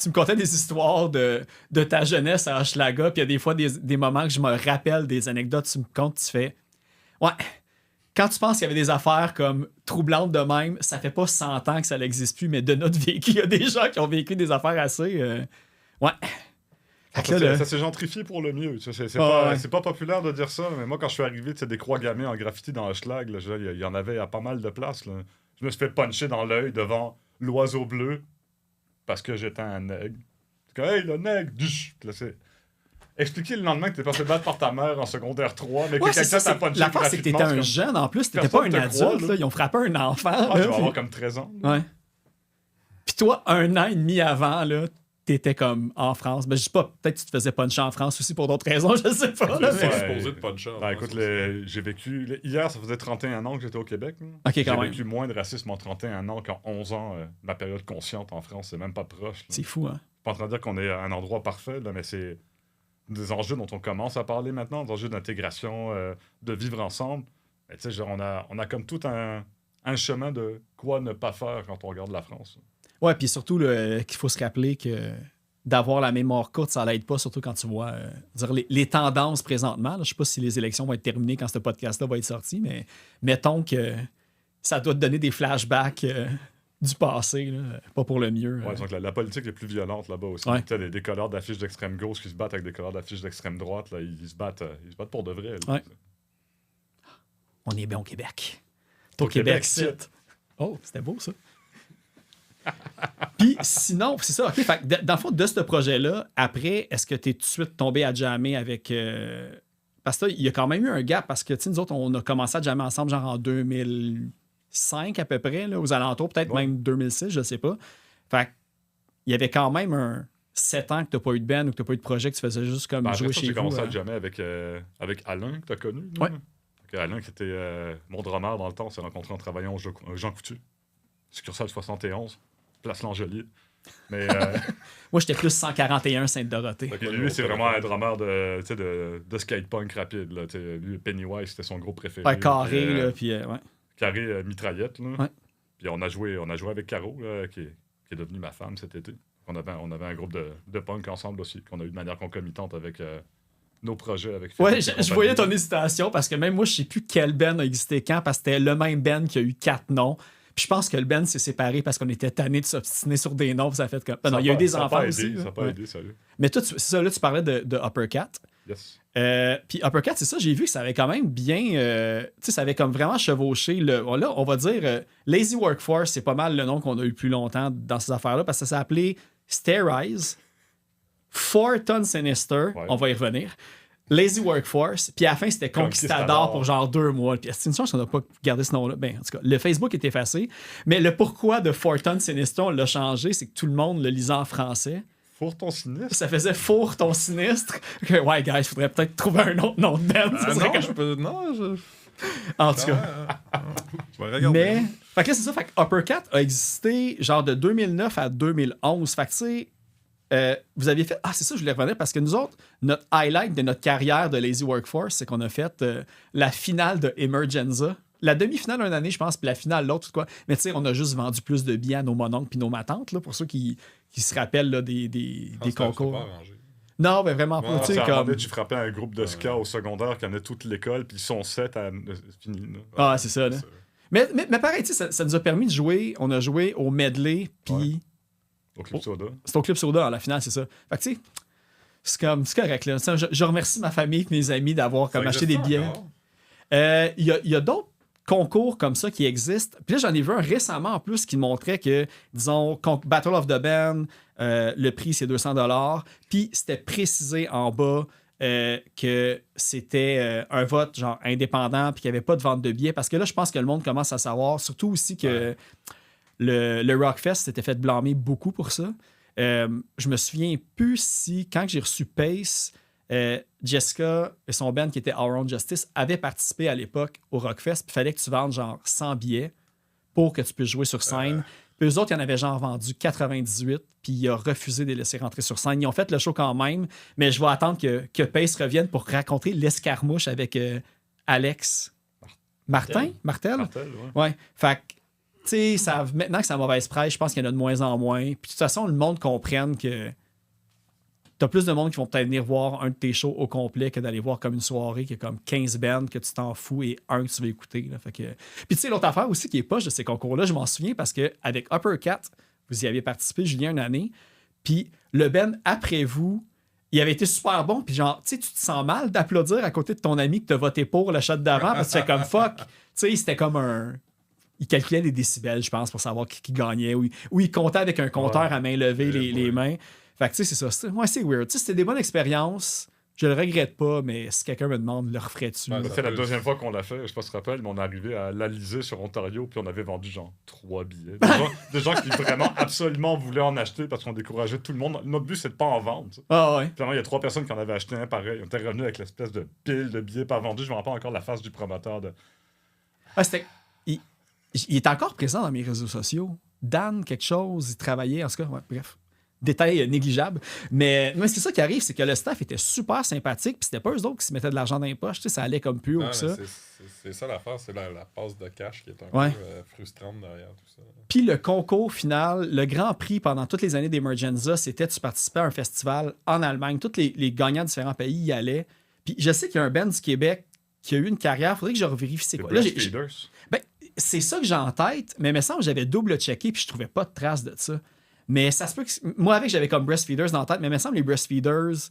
tu me contais des histoires de ta jeunesse à Hochelaga, puis il y a des fois des moments que je me rappelle des anecdotes, tu me comptes, tu fais. Ouais. quand tu penses qu'il y avait des affaires comme troublantes de même, ça fait pas 100 ans que ça n'existe plus, mais de notre vécu, il y a des gens qui ont vécu des affaires assez... Ouais. Fait que là,
Ça s'est gentrifié pour le mieux. C'est pas populaire de dire ça, mais moi, quand je suis arrivé, des croix gammées en graffiti dans Hochelag, il y en avait à pas mal de places. Là. Je me suis fait puncher dans l'œil devant l'oiseau bleu parce que j'étais un nègre. C'est comme, hey, le nègre! Là, expliquer le lendemain que t'es passé battre par ta mère en secondaire 3, mais que quelqu'un t'a punché
l'affaire, c'est que t'étais un jeune en plus, t'étais pas un adulte. Là. Ils ont frappé un enfant.
Ah,
là,
je vais avoir comme 13 ans.
Ouais. Puis toi, 1 an et demi avant, là, t'étais comme en France. Ben, je sais pas, peut-être que tu te faisais puncher en France aussi pour d'autres raisons, je sais pas. Là,
C'est
mais...
supposé de puncher.
Écoute, j'ai vécu... Hier, ça faisait 31 ans que j'étais au Québec.
Ok,
j'ai
quand même.
vécu moins de racisme en 31 ans qu'en 11 ans. Ma période consciente en France, c'est même pas proche. Là.
C'est fou, hein?
Je suis pas en train de dire qu'on est à un endroit parfait, là, mais c'est des enjeux dont on commence à parler maintenant, des enjeux d'intégration, de vivre ensemble. Mais tu sais, genre, on a comme tout un chemin de quoi ne pas faire quand on regarde la France.
Ouais, puis surtout qu'il faut se rappeler que d'avoir la mémoire courte, ça l'aide pas, surtout quand tu vois dire les tendances présentement. Là, je sais pas si les élections vont être terminées quand ce podcast-là va être sorti, mais mettons que ça doit te donner des flashbacks du passé, là, pas pour le mieux.
Ouais, donc la politique est plus violente là-bas aussi.
Ouais.
Tu sais, des colleurs d'affiches d'extrême gauche qui se battent avec des colleurs d'affiches d'extrême droite, là, ils se battent pour de vrai. Là.
Ouais. On est bien au Québec.
Au
Au Québec,
Québec,
site. Oh, c'était beau, ça. Puis sinon, c'est ça, OK. Fait, dans le fond, de ce projet-là, après, est-ce que tu es tout de suite tombé à jammer avec... Parce qu'il y a quand même eu un gap, parce que, tu sais, nous autres, on a commencé à jammer ensemble, genre en 2005 à peu près, là, aux alentours, peut-être même 2006, je sais pas. Fait il y avait quand même un 7 ans que tu n'as pas eu de band ou que tu n'as pas eu de projet, que tu faisais juste comme jouer chez vous.
J'ai commencé à jammer avec Alain, que tu as connu.
Ouais.
Alain, qui était mon drummer dans le temps, on s'est rencontrés en travaillant au Jean Coutu, succursale 71, place L'Angelier. Mais,
Moi, j'étais plus 141 Sainte-Dorothée.
lui, c'est vraiment un drummer de skate-punk rapide. Là, lui, Pennywise, c'était son groupe préféré.
Ouais, carré, là, puis ouais.
Carré mitraillette. Là.
Ouais.
Puis on a joué avec Caro, là, qui est devenue ma femme cet été. On avait un groupe de punk ensemble aussi, qu'on a eu de manière concomitante avec nos projets. Avec
ouais, je voyais ton hésitation, parce que même moi, je sais plus quel band a existé quand, parce que c'était le même band qui a eu 4 noms. Puis je pense que le band s'est séparé parce qu'on était tannés de s'obstiner sur des noms. Ça a fait comme. Non, il y a eu des enfants aussi.
Ça n'a pas aidé, salut.
Mais toi, c'est ça, là, tu parlais de Uppercat.
Yes.
Puis Uppercat, c'est ça, j'ai vu que ça avait quand même bien. Tu sais, ça avait comme vraiment chevauché. Là, on va dire Lazy Workforce, c'est pas mal le nom qu'on a eu plus longtemps dans ces affaires-là parce que ça s'appelait Starize, 4 Ton Sinister, on va y revenir. Lazy Workforce, puis à la fin, c'était Conquistador pour genre 2 mois. Puis c'est une chance qu'on n'a pas gardé ce nom-là. Ben, en tout cas, le Facebook est effacé. Mais le pourquoi de 4 Ton Sinister, on l'a changé, c'est que tout le monde le lisait en français.
Four ton sinistre.
Ça faisait Four ton sinistre. Ouais, guys, il faudrait peut-être trouver un autre nom de band. En tout cas.
Je vais regarder.
Mais, fait que là, c'est ça. Fait que Uppercat a existé genre de 2009 à 2011. Fait que, tu sais, vous aviez fait... Ah, c'est ça, je voulais revenir parce que nous autres, notre highlight de notre carrière de Lazy Workforce, c'est qu'on a fait la finale de Emergenza. La demi-finale une année, je pense, puis la finale l'autre, quoi. Mais tu sais, on a juste vendu plus de billets à nos mononcles puis nos matantes, là, pour ceux qui se rappellent là, des concours.
Pas arrangé.
Non, mais vraiment pas. Tu sais, comme...
Tu frappais un groupe de ska au secondaire qui en a toute l'école, puis son set à fini. Là.
Ah, c'est ça, là. Mais pareil, tu sais, ça nous a permis de jouer. On a joué au medley, puis...
Ouais. Au Club Soda.
C'est au Club Soda, à la finale, c'est ça. Fait que, tu sais, c'est correct, là. Je remercie ma famille et mes amis d'avoir comme acheté des billets. Il y a d'autres concours comme ça qui existent. Puis là, j'en ai vu un récemment en plus qui montrait que, disons, Battle of the Band, le prix, c'est 200$. Puis c'était précisé en bas que c'était un vote genre indépendant puis qu'il n'y avait pas de vente de billets. Parce que là, je pense que le monde commence à savoir, surtout aussi que le Rockfest s'était fait blâmer beaucoup pour ça. Je me souviens plus si, quand j'ai reçu Pace, Jessica et son band qui était Our Own Justice avaient participé à l'époque au Rockfest. Puis il fallait que tu vendes genre 100 billets pour que tu puisses jouer sur scène. Puis eux autres, ils en avaient genre vendu 98, puis il a refusé de les laisser rentrer sur scène. Ils ont fait le show quand même, mais je vais attendre que Pace revienne pour raconter l'escarmouche avec Alex Martel. Ouais. Fait que, tu sais, maintenant que c'est la mauvaise presse, je pense qu'il y en a de moins en moins. Puis de toute façon, le monde comprenne que t'as plus de monde qui vont peut-être venir voir un de tes shows au complet que d'aller voir comme une soirée qui est comme 15 bands que tu t'en fous et un que tu veux écouter. Là. Fait que... Puis tu sais, l'autre affaire aussi qui est poche de ces concours-là, je m'en souviens parce qu'avec Uppercut, vous y aviez participé, Julien, une année, puis le band après vous, il avait été super bon, puis genre, tu sais, tu te sens mal d'applaudir à côté de ton ami que t'as voté pour le shot d'avant parce que tu fais comme fuck. Tu sais, c'était comme un... Il calculait les décibels, je pense, pour savoir qui gagnait, ou il comptait avec un compteur à main levée les mains. Fait que tu sais, c'est ça. Moi, c'est weird. Tu sais, c'était des bonnes expériences. Je le regrette pas, mais si quelqu'un me demande, le referais-tu?
Ouais,
C'est la deuxième fois qu'on l'a fait, je sais pas si tu te rappelles, mais on est arrivé à l'Alizé sur Ontario, puis on avait vendu genre 3 billets. Des gens qui vraiment absolument voulaient en acheter parce qu'on décourageait tout le monde. Notre but, c'est de pas en vendre. T'sais.
Ah ouais.
Finalement, il y a 3 personnes qui en avaient acheté un pareil. On était revenu avec l'espèce de pile de billets pas vendus. Je me rappelle encore la face du promoteur de.
Ah, c'était... Il est encore présent dans mes réseaux sociaux. Dan, quelque chose, il travaillait, en tout cas, ouais, bref. Détail négligeable. Mais c'est ça qui arrive, c'est que le staff était super sympathique, puis c'était pas eux autres qui se mettaient de l'argent dans les poches, tu sais, ça allait comme plus haut que ça.
C'est ça l'affaire, c'est la passe de cash qui est un
Ouais.
peu frustrante derrière tout ça.
Puis le concours final, le grand prix pendant toutes les années d'Emergenza, c'était tu participais à un festival en Allemagne. Tous les gagnants de différents pays y allaient. Puis je sais qu'il y a un band du Québec qui a eu une carrière, faudrait que je revérifie c'est quoi. Là, ben, c'est ça que j'ai en tête, mais il me semble que j'avais double-checké puis je trouvais pas de traces de ça. Mais ça se peut que... Moi, avec, j'avais comme Breastfeeders dans la tête, mais il me semble que les Breastfeeders,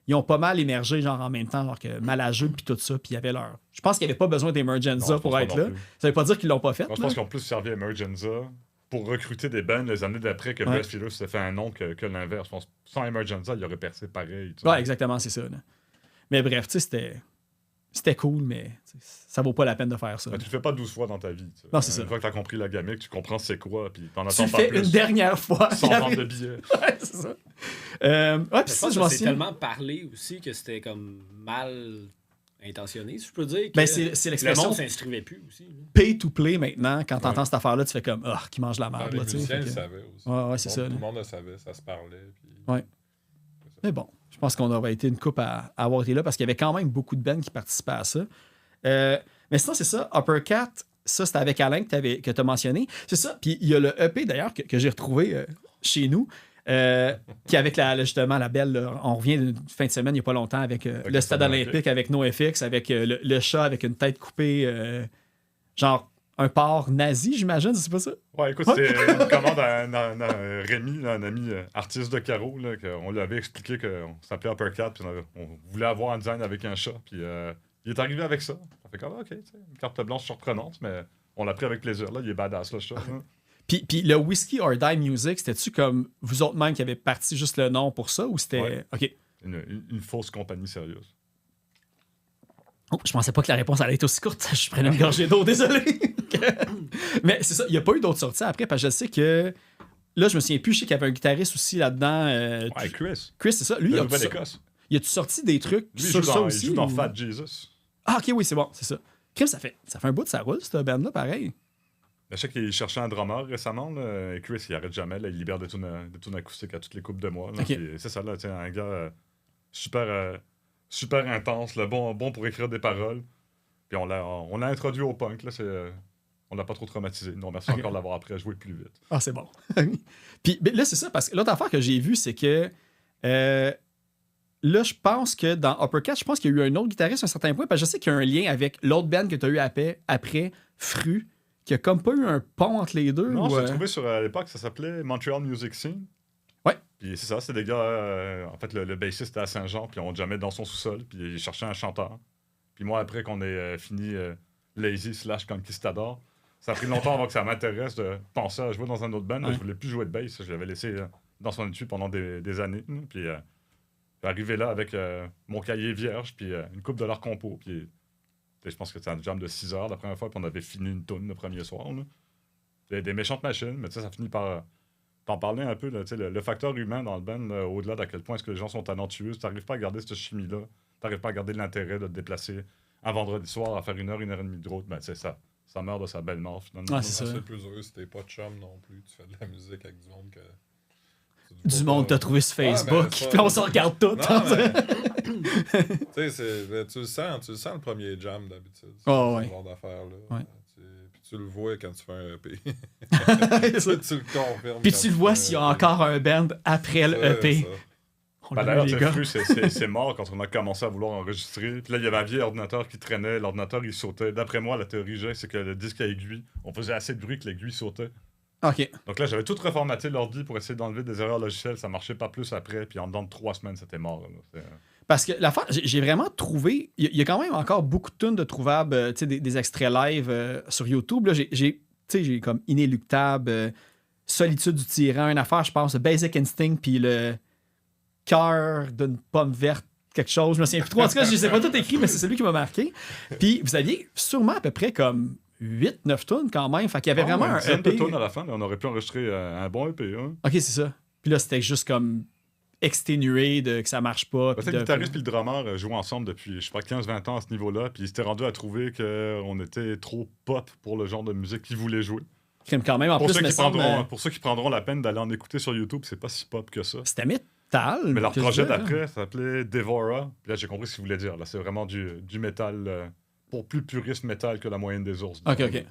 ils ont pas mal émergé genre en même temps, alors que Malageux puis tout ça, puis il y avait leur... Je pense qu'il n'y avait pas besoin d'Emergenza pour être là. Ça veut pas dire qu'ils l'ont pas fait.
Moi, je pense qu'ils ont plus servi à Emergenza pour recruter des bands les années d'après que Breastfeeders s'est fait un nom que l'inverse. Je pense sans Emergenza, il aurait percé pareil.
Ouais, exactement, c'est ça. Là. Mais bref, tu sais, c'était cool, mais ça vaut pas la peine de faire ça.
Mais tu le fais pas 12 fois dans ta vie.
Non, c'est ça.
Une fois que tu as compris la gamique, tu comprends c'est quoi, puis t'en
Tu
attends
le
pas
fais
plus.
une dernière fois.
Sans vendre de billets.
Ouais, c'est ça. Ouais, puis
Je
ça,
pense
je
que
m'en
c'est
souviens.
tellement parlé aussi que c'était comme mal intentionné, si je peux dire. Que
Ben, c'est
le
l'expression
monde s'inscrivait plus aussi. Là.
pay to play maintenant. Quand t'entends cette affaire-là, tu fais comme, ah, qui mange la merde.
Les
Là, tu sais,
musiciens
fait
le
que-
savaient aussi.
Ouais, c'est ça.
Tout
là.
le monde le savait, ça se parlait. Puis...
Ouais. Mais bon, je pense qu'on aurait été une coupe à avoir été là parce qu'il y avait quand même beaucoup de bands qui participaient à ça. Mais sinon, c'est ça. Uppercut, ça, c'était avec Alain que tu as mentionné. C'est ça. Puis il y a le EP d'ailleurs que j'ai retrouvé chez nous. Qui est avec justement la belle. Là, on revient d'une fin de semaine il n'y a pas longtemps avec le Stade olympique, avec NoFX, avec le chat avec une tête coupée, genre un porc nazi, j'imagine, c'est pas ça?
Ouais, écoute, c'était une commande à Rémi, là, un ami artiste de carreau, là, qu'on lui avait expliqué qu'on s'appelait Uppercut, puis on voulait avoir un design avec un chat, puis il est arrivé avec ça. On fait comme, ok, une carte blanche surprenante, mais on l'a pris avec plaisir, là, il est badass, le chat. Hein.
Puis le Whiskey or Die Music, c'était-tu comme vous autres même qui avez parti juste le nom pour ça ou c'était.
Ouais.
OK.
Une fausse compagnie sérieuse.
Oh, je pensais pas que la réponse allait être aussi courte. Je prenais une gorgée d'eau, désolé. Mais c'est ça, il n'y a pas eu d'autres sorties après, parce que je sais que. Là, je me souviens plus, je sais qu'il y avait un guitariste aussi là-dedans.
Ouais, Chris.
Chris, c'est ça. Lui,
De
il a
Nouvelle-Écosse.
sorti des trucs
Lui,
sur ça
il
aussi.
joue dans
ou-
Fat Jesus.
Ah, ok, oui, c'est bon, c'est ça. Chris, ça fait un bout de sa roule, cette band-là, pareil.
Je sais qu'il cherchait un drummer récemment, là, et Chris, il arrête jamais, là, il libère des tunes acoustiques à toutes les coupes de mois. Là,
Ok.
puis c'est ça, là, un gars super intense, là, bon pour écrire des paroles. Puis on l'a introduit au punk, là, on l'a pas trop traumatisé. Non, merci
Ok.
encore de l'avoir appris à jouer plus vite.
Ah, c'est bon. Puis ben, là, c'est ça, parce que l'autre affaire que j'ai vue, c'est que là, je pense que dans Uppercut, je pense qu'il y a eu un autre guitariste à un certain point, parce que je sais qu'il y a un lien avec l'autre band que tu as eu après, Fru, qui a comme pas eu un pont entre les deux.
Non,
ou,
j'ai trouvé à l'époque, ça s'appelait Montreal Music Scene.
Ouais.
Puis c'est ça, c'est des gars, en fait, le bassiste était à Saint-Jean, puis on jamais dans son sous-sol, puis il cherchait un chanteur. Puis moi, après qu'on ait fini Lazy / Conquistador, ça a pris longtemps avant que ça m'intéresse de penser à jouer dans un autre band.
Ouais.
Je voulais plus jouer de bass, je l'avais laissé dans son étude pendant des années. Puis je suis arrivé là avec mon cahier vierge, puis une coupe de leur compo. Puis je pense que c'était un jam de 6 heures la première fois, puis on avait fini une toune le premier soir. Là. Des méchantes machines, mais tu sais, ça finit par t'en parler un peu. Là, le facteur humain dans le band, là, au-delà d'à quel point est-ce que les gens sont talentueux, tu n'arrives pas à garder cette chimie-là, tu n'arrives pas à garder l'intérêt de te déplacer un vendredi soir à faire 1 heure et demie de route, ben, tu sais, ça meurt de sa belle mort finalement.
Ouais, c'est ça.
C'est plus heureux si t'es pas de chum non plus. Tu fais de la musique avec du monde que.
Du monde t'a trouvé sur
Ouais,
Facebook,
mais ça-
puis on se regarde tout.
Non, mais... tu sais, tu le sens le premier jam d'habitude.
Oh, ouais.
Ce genre d'affaires-là.
Ouais.
Puis tu le vois quand tu fais un EP.
C'est ça.
tu le confirmes.
Puis
quand
tu le vois
fais
s'il y a
un EP.
encore un band après le
Ouais,
EP.
ça.
On
Ben,
l'a
d'ailleurs,
vu,
tu
les
sais,
gars.
Fru, c'est mort quand on a commencé à vouloir enregistrer. Puis là, il y avait un vieil ordinateur qui traînait. L'ordinateur, il sautait. D'après moi, la théorie j'ai, c'est que le disque à aiguille, on faisait assez de bruit que l'aiguille sautait.
OK.
Donc là, j'avais tout reformaté l'ordi pour essayer d'enlever des erreurs logicielles. Ça marchait pas plus après. Puis en dedans de 3 semaines, c'était mort. Là.
Parce que l'affaire, j'ai vraiment trouvé. Il y a quand même encore beaucoup de tunes de trouvables, tu sais, des extraits live sur YouTube. Là, j'ai comme Inéluctable, Solitude du tyran, une affaire, je pense, Basic Instinct, puis le cœur d'une pomme verte, quelque chose. Je me souviens plus trop. En tout cas, je ne sais pas tout écrit, mais c'est celui qui m'a marqué. Puis vous aviez sûrement à peu près comme 8-9 tunes quand même. Fait qu'il y avait vraiment un
dizaine de
EP.
tonnes à la fin. On aurait pu enregistrer un bon EP. Hein.
OK, c'est ça. Puis là, c'était juste comme exténué de que ça marche pas.
Parce
puis
que le
de-
guitariste et le drummer jouent ensemble depuis, je sais pas, 15-20 ans à ce niveau-là. Puis ils s'étaient rendus à trouver qu'on était trop pop pour le genre de musique qu'ils voulaient jouer.
Crime quand même. En
Pour,
plus,
ceux
me
qui
semble,
pour ceux qui prendront la peine d'aller en écouter sur YouTube, c'est pas si pop que ça.
c'était métal.
Mais leur
que je
projet
disais, là.
d'après, ça s'appelait Devora. Puis là, j'ai compris ce qu'ils voulaient dire. Là, c'est vraiment du métal, pour plus puriste métal que la moyenne des ours.
OK, OK.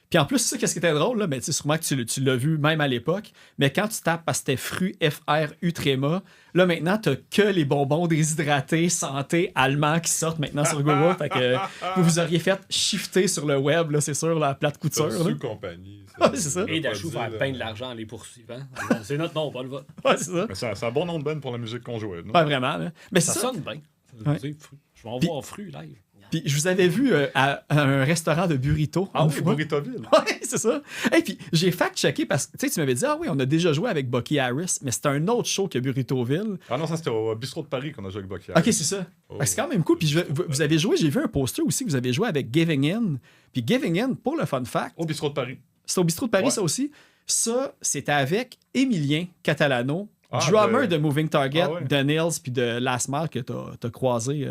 Puis en plus, ça, qu'est-ce qui était drôle, là, mais tu sais, sûrement que tu l'as vu même à l'époque, mais quand tu tapes parce que c'était Fru, F-R-U, tréma, là, maintenant, t'as que les bonbons déshydratés, santé, allemands qui sortent maintenant sur Google. Fait que vous auriez fait shifter sur le web, là, c'est sûr, la plate couture. Là.
Compagnie.
Ouais, c'est ça.
Et Dachou faire peindre de l'argent en les poursuivant. C'est notre nom, pas le vôtre.
Ouais, c'est ça.
Mais c'est un bon nom de band pour la musique qu'on jouait. Non?
Pas vraiment. Là. Mais c'est
Ça
ça.
sonne bien.
Ouais.
Je vais en
Puis-
voir Fru live.
Puis je vous avais vu à un restaurant de burrito.
Ah
une
oui,
fois.
Burritoville.
Ouais, c'est ça. Et puis j'ai fact-checké parce que tu m'avais dit, ah oui, on a déjà joué avec Bucky Harris, mais c'était un autre show que Burritoville.
Ah non, ça c'était au Bistrot de Paris qu'on a joué avec Bucky.
Ok, c'est ça.
Oh.
Fait que c'est quand même cool. Puis vous avez joué, j'ai vu un poster aussi que vous avez joué avec Giving In. Puis Giving In, pour le fun fact,
Au Bistrot de Paris.
c'est au bistrot de Paris,
Ouais.
ça aussi. Ça, c'était avec Emilien Catalano,
Ah,
drummer de Moving Target,
Ah ouais.
de Nils puis de Last Mile que t'as croisé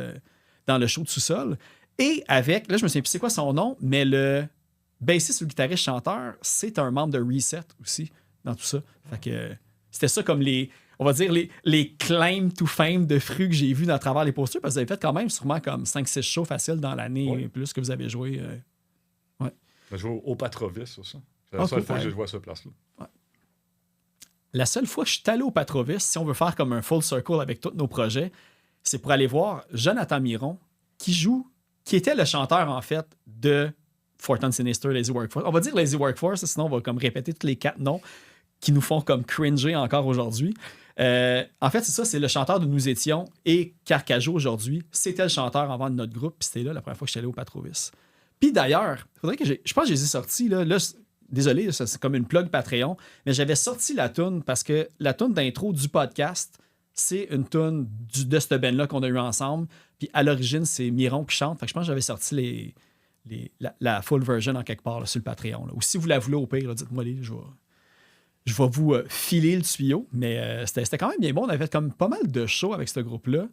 dans le show de sous-sol. Et avec, là, je me souviens plus c'est quoi son nom, mais le bassiste ou guitariste chanteur, c'est un membre de Reset aussi dans tout ça. Fait que c'était ça comme on va dire, les claims to fame de Fru que j'ai vus à travers les posters, parce que vous avez fait quand même sûrement comme 5-6 shows faciles dans l'année,
Ouais.
plus que vous avez joué.
On a joué au Patrovis aussi. C'est
Ah,
la seule
cool.
fois que j'ai joué à cette place-là.
La seule fois que je suis allé au Patrovis, si on veut faire comme un full circle avec tous nos projets, c'est pour aller voir Jonathan Miron, qui était le chanteur, en fait, de Fortin Sinister, Lazy Workforce. On va dire Lazy Workforce, sinon on va comme répéter tous les 4 noms qui nous font comme cringer encore aujourd'hui. En fait, c'est ça, c'est le chanteur de Nous Étions et Carcajo aujourd'hui. C'était le chanteur avant de notre groupe, puis c'était là la première fois que je suis allé au Patrovis. Puis d'ailleurs, faudrait que je pense que je les ai sortis, là désolé, ça, c'est comme une plug Patreon, mais j'avais sorti la toune parce que la toune d'intro du podcast, c'est une toune de cette band-là qu'on a eu ensemble. Puis à l'origine, c'est Miron qui chante. Fait que je pense que j'avais sorti la full version en quelque part là, sur le Patreon. Là. Ou si vous la voulez au pire, là, dites-moi les, je vais vous filer le tuyau. Mais c'était quand même bien bon. On avait fait comme pas mal de shows avec ce groupe-là.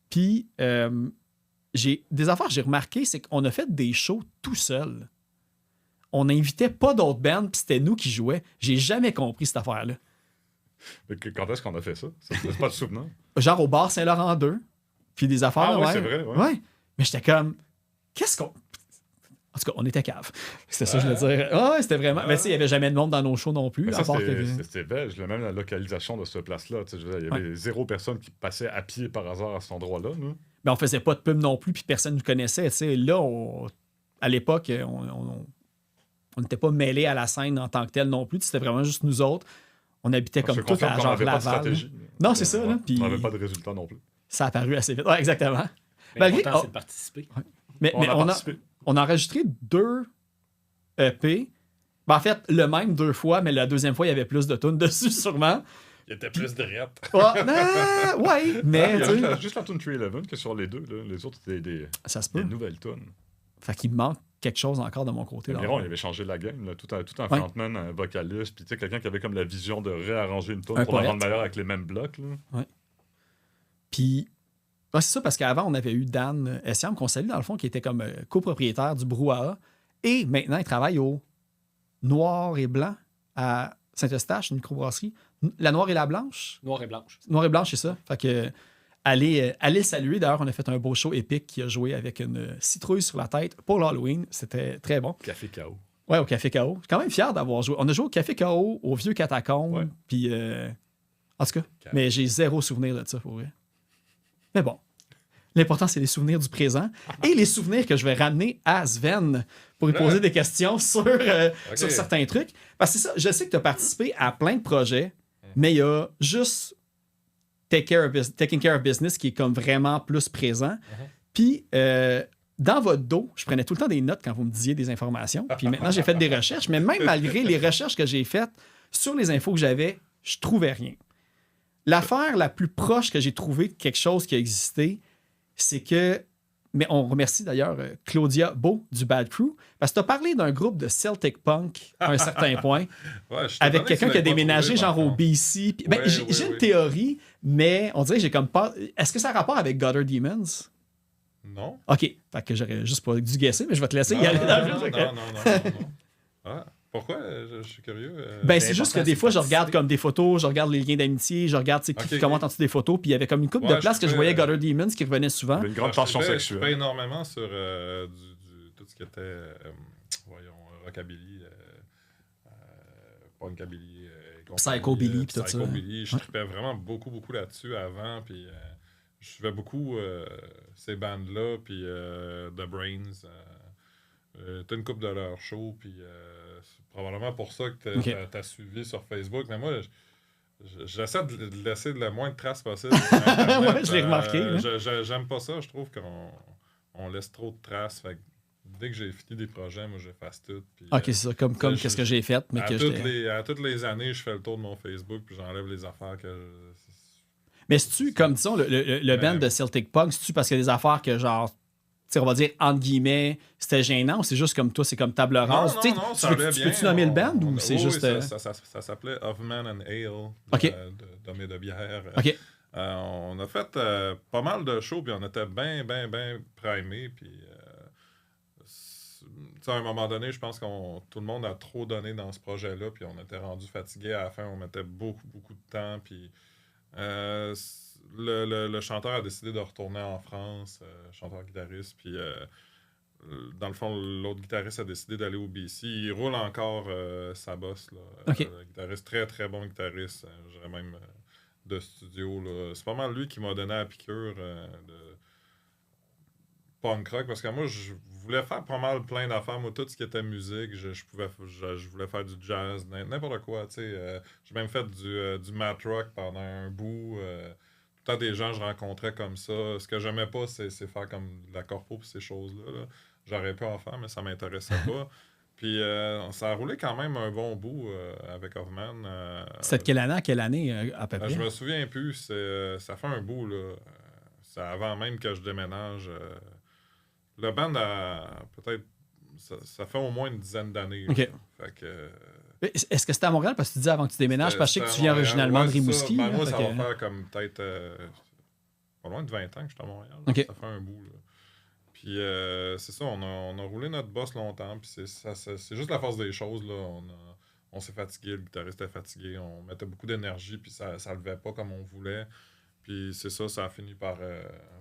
Puis des affaires que j'ai remarqué, c'est qu'on a fait des shows tout seul. On n'invitait pas d'autres bands, puis c'était nous qui jouaient. J'ai jamais compris cette affaire-là.
Mais quand est-ce qu'on a fait ça? C'est pas le souvenir.
Genre au bar Saint-Laurent 2, puis des affaires
Ah
de
ouais,
même.
c'est vrai, ouais.
Ouais. Mais j'étais comme, qu'est-ce qu'on... En tout cas, on était cave. C'était ça, je voulais dire. Ouais, c'était vraiment... Mais tu sais, il n'y avait jamais de monde dans nos shows non plus.
Mais
à
ça,
part que...
c'était belge. Même la localisation de cette place-là. Tu sais, je veux dire, il y avait 0 personne qui passait à pied par hasard à cet endroit-là. Là.
Mais on faisait pas de pub non plus, puis personne ne nous connaissait. Tu sais, là, à l'époque, on n'était pas mêlés à la scène en tant que tel non plus. C'était vraiment juste nous autres. On habitait comme tout à genre
n'avait pas de
Laval.
stratégie.
Non, c'est ça, là, puis-
On n'avait pas de résultat non plus.
Ça a apparu assez vite. Ouais, exactement.
Mais
Malgré-
l'important,
oh.
c'est de participer.
Mais
On a
on a...
participé.
On a enregistré 2 EP. Ben, en fait, le même 2 fois, mais la deuxième fois, il y avait plus de tunes dessus, sûrement.
Il était plus de rap.
Ouais, mais
Il y
tu
avait
sais,
juste la tune 311 que sur les deux. Là. Les autres, c'était des
ça se peut.
nouvelles tunes.
Fait qu'il me manque quelque chose encore de mon côté. là.
Miron, il avait changé la game. Là. Tout un
Ouais.
frontman, un vocaliste, puis tu sais, quelqu'un qui avait comme la vision de réarranger une tune
Un
pour la
poète.
rendre meilleure avec les mêmes blocs. Là.
Puis, ouais, c'est ça, parce qu'avant, on avait eu Dan Essiam, qu'on salue dans le fond, qui était comme copropriétaire du Brouhaha. Et maintenant, il travaille au Noir et Blanc à Saint-Eustache, une microbrasserie. La Noire et la Blanche.
Noir et blanche.
Noir et Blanche, c'est ça. Fait que, allez le saluer. D'ailleurs, on a fait un beau show épique qui a joué avec une citrouille sur la tête pour l'Halloween. C'était très bon.
Café KO.
Ouais, au Café K.O. Je suis quand même fier d'avoir joué. On a joué au Café K.O., au Vieux Catacombe,
Ouais.
puis En tout cas, mais j'ai zéro souvenir de ça, pour vrai. Mais bon. L'important, c'est les souvenirs du présent et les souvenirs que je vais ramener à Sven pour lui poser des questions sur certains trucs. Parce que c'est ça, je sais que tu as participé à plein de projets, mais il y a juste Taking Care of Business qui est comme vraiment plus présent. Puis, dans votre dos, je prenais tout le temps des notes quand vous me disiez des informations. Puis maintenant, j'ai fait des recherches, mais même malgré les recherches que j'ai faites sur les infos que j'avais, je trouvais rien. L'affaire la plus proche que j'ai trouvée de quelque chose qui a existé, c'est que, mais on remercie d'ailleurs Claudia Beau du Bad Crew, parce que tu as parlé d'un groupe de Celtic Punk à un certain point, avec quelqu'un qui a déménagé genre au BC. Puis, j'ai une théorie, mais on dirait que j'ai comme pas... Est-ce que ça a rapport avec Gutter Demons?
Non.
OK, fait que j'aurais juste pas dû guesser, mais je vais te laisser y aller dans le jeu.
Non. Ah, pourquoi? Je suis curieux.
C'est juste que des fois, je regarde comme des photos, je regarde les liens d'amitié, je regarde qui commente en dessous des photos, puis il y avait comme une couple de places que je voyais Gutter Demons qui revenait souvent.
Une grande tension sexuelle.
Je fais énormément sur tout ce qui était, rockabilly, punkabilly,
Psychobilly, puis tout ça.
Psychobilly, je tripais vraiment beaucoup là-dessus avant, puis je suivais beaucoup ces bandes-là, puis The Brains. T'as une couple de leurs shows, puis c'est probablement pour ça que t'as suivi sur Facebook. Mais moi, j'essaie de laisser le moins de traces possible.
Ouais, je l'ai remarqué.
J'aime pas ça. Je trouve qu'on laisse trop de traces. Fait que dès que j'ai fini des projets, moi, j'efface tout. Puis,
c'est ça. Comme qu'est-ce que j'ai fait. Mais
à toutes les années, je fais le tour de mon Facebook, puis j'enlève les affaires que...
Mais c'est-tu, comme disons, le band de Celtic Punk, c'est-tu parce qu'il y a des affaires que genre... on va dire, entre guillemets, c'était gênant ou c'est juste comme toi, c'est comme table rase?
Non, ça allait bien.
Peux-tu nommer le band ou c'est juste...
Ça s'appelait Of Man and Ale, d'hommes et de bière.
OK.
On a fait pas mal de shows, puis on était bien primés, puis... à un moment donné, je pense que tout le monde a trop donné dans ce projet-là, puis on était rendu fatigué. À la fin, on mettait beaucoup de temps, puis... le chanteur a décidé de retourner en France, chanteur-guitariste, puis dans le fond, l'autre guitariste a décidé d'aller au BC. Il roule encore sa bosse, là. Guitariste, très très bon guitariste, je dirais même de studio, là. C'est pas mal lui qui m'a donné la piqûre de punk rock, parce que moi, je voulais faire pas mal plein d'affaires. Moi, tout ce qui était musique, je voulais faire du jazz, n'importe quoi, tu sais. J'ai même fait du mat rock pendant un bout. Tout le temps, des gens que je rencontrais comme ça. Ce que j'aimais pas, c'est faire comme de la corpo et ces choses-là, là. J'aurais pu en faire, mais ça m'intéressait pas. Puis ça a roulé quand même un bon bout avec Hoffman.
C'était de quelle année à quelle année, à peu près?
Je me souviens plus. Ça fait un bout, là. C'est avant même que je déménage. Le band a peut-être... Ça fait au moins une dizaine d'années.
OK.
Fait que...
Est-ce que c'était à Montréal? Parce que tu dis avant que tu déménages, parce que je sais que tu viens originalement de Rimouski.
Moi, ça va faire comme peut-être pas loin de 20 ans que je suis à Montréal.
Okay.
Ça fait un bout, là. Puis c'est ça, on a roulé notre boss longtemps. Puis c'est juste la force des choses, là. On s'est fatigué, le guitariste était fatigué. On mettait beaucoup d'énergie, puis ça levait pas comme on voulait. Puis c'est ça a fini par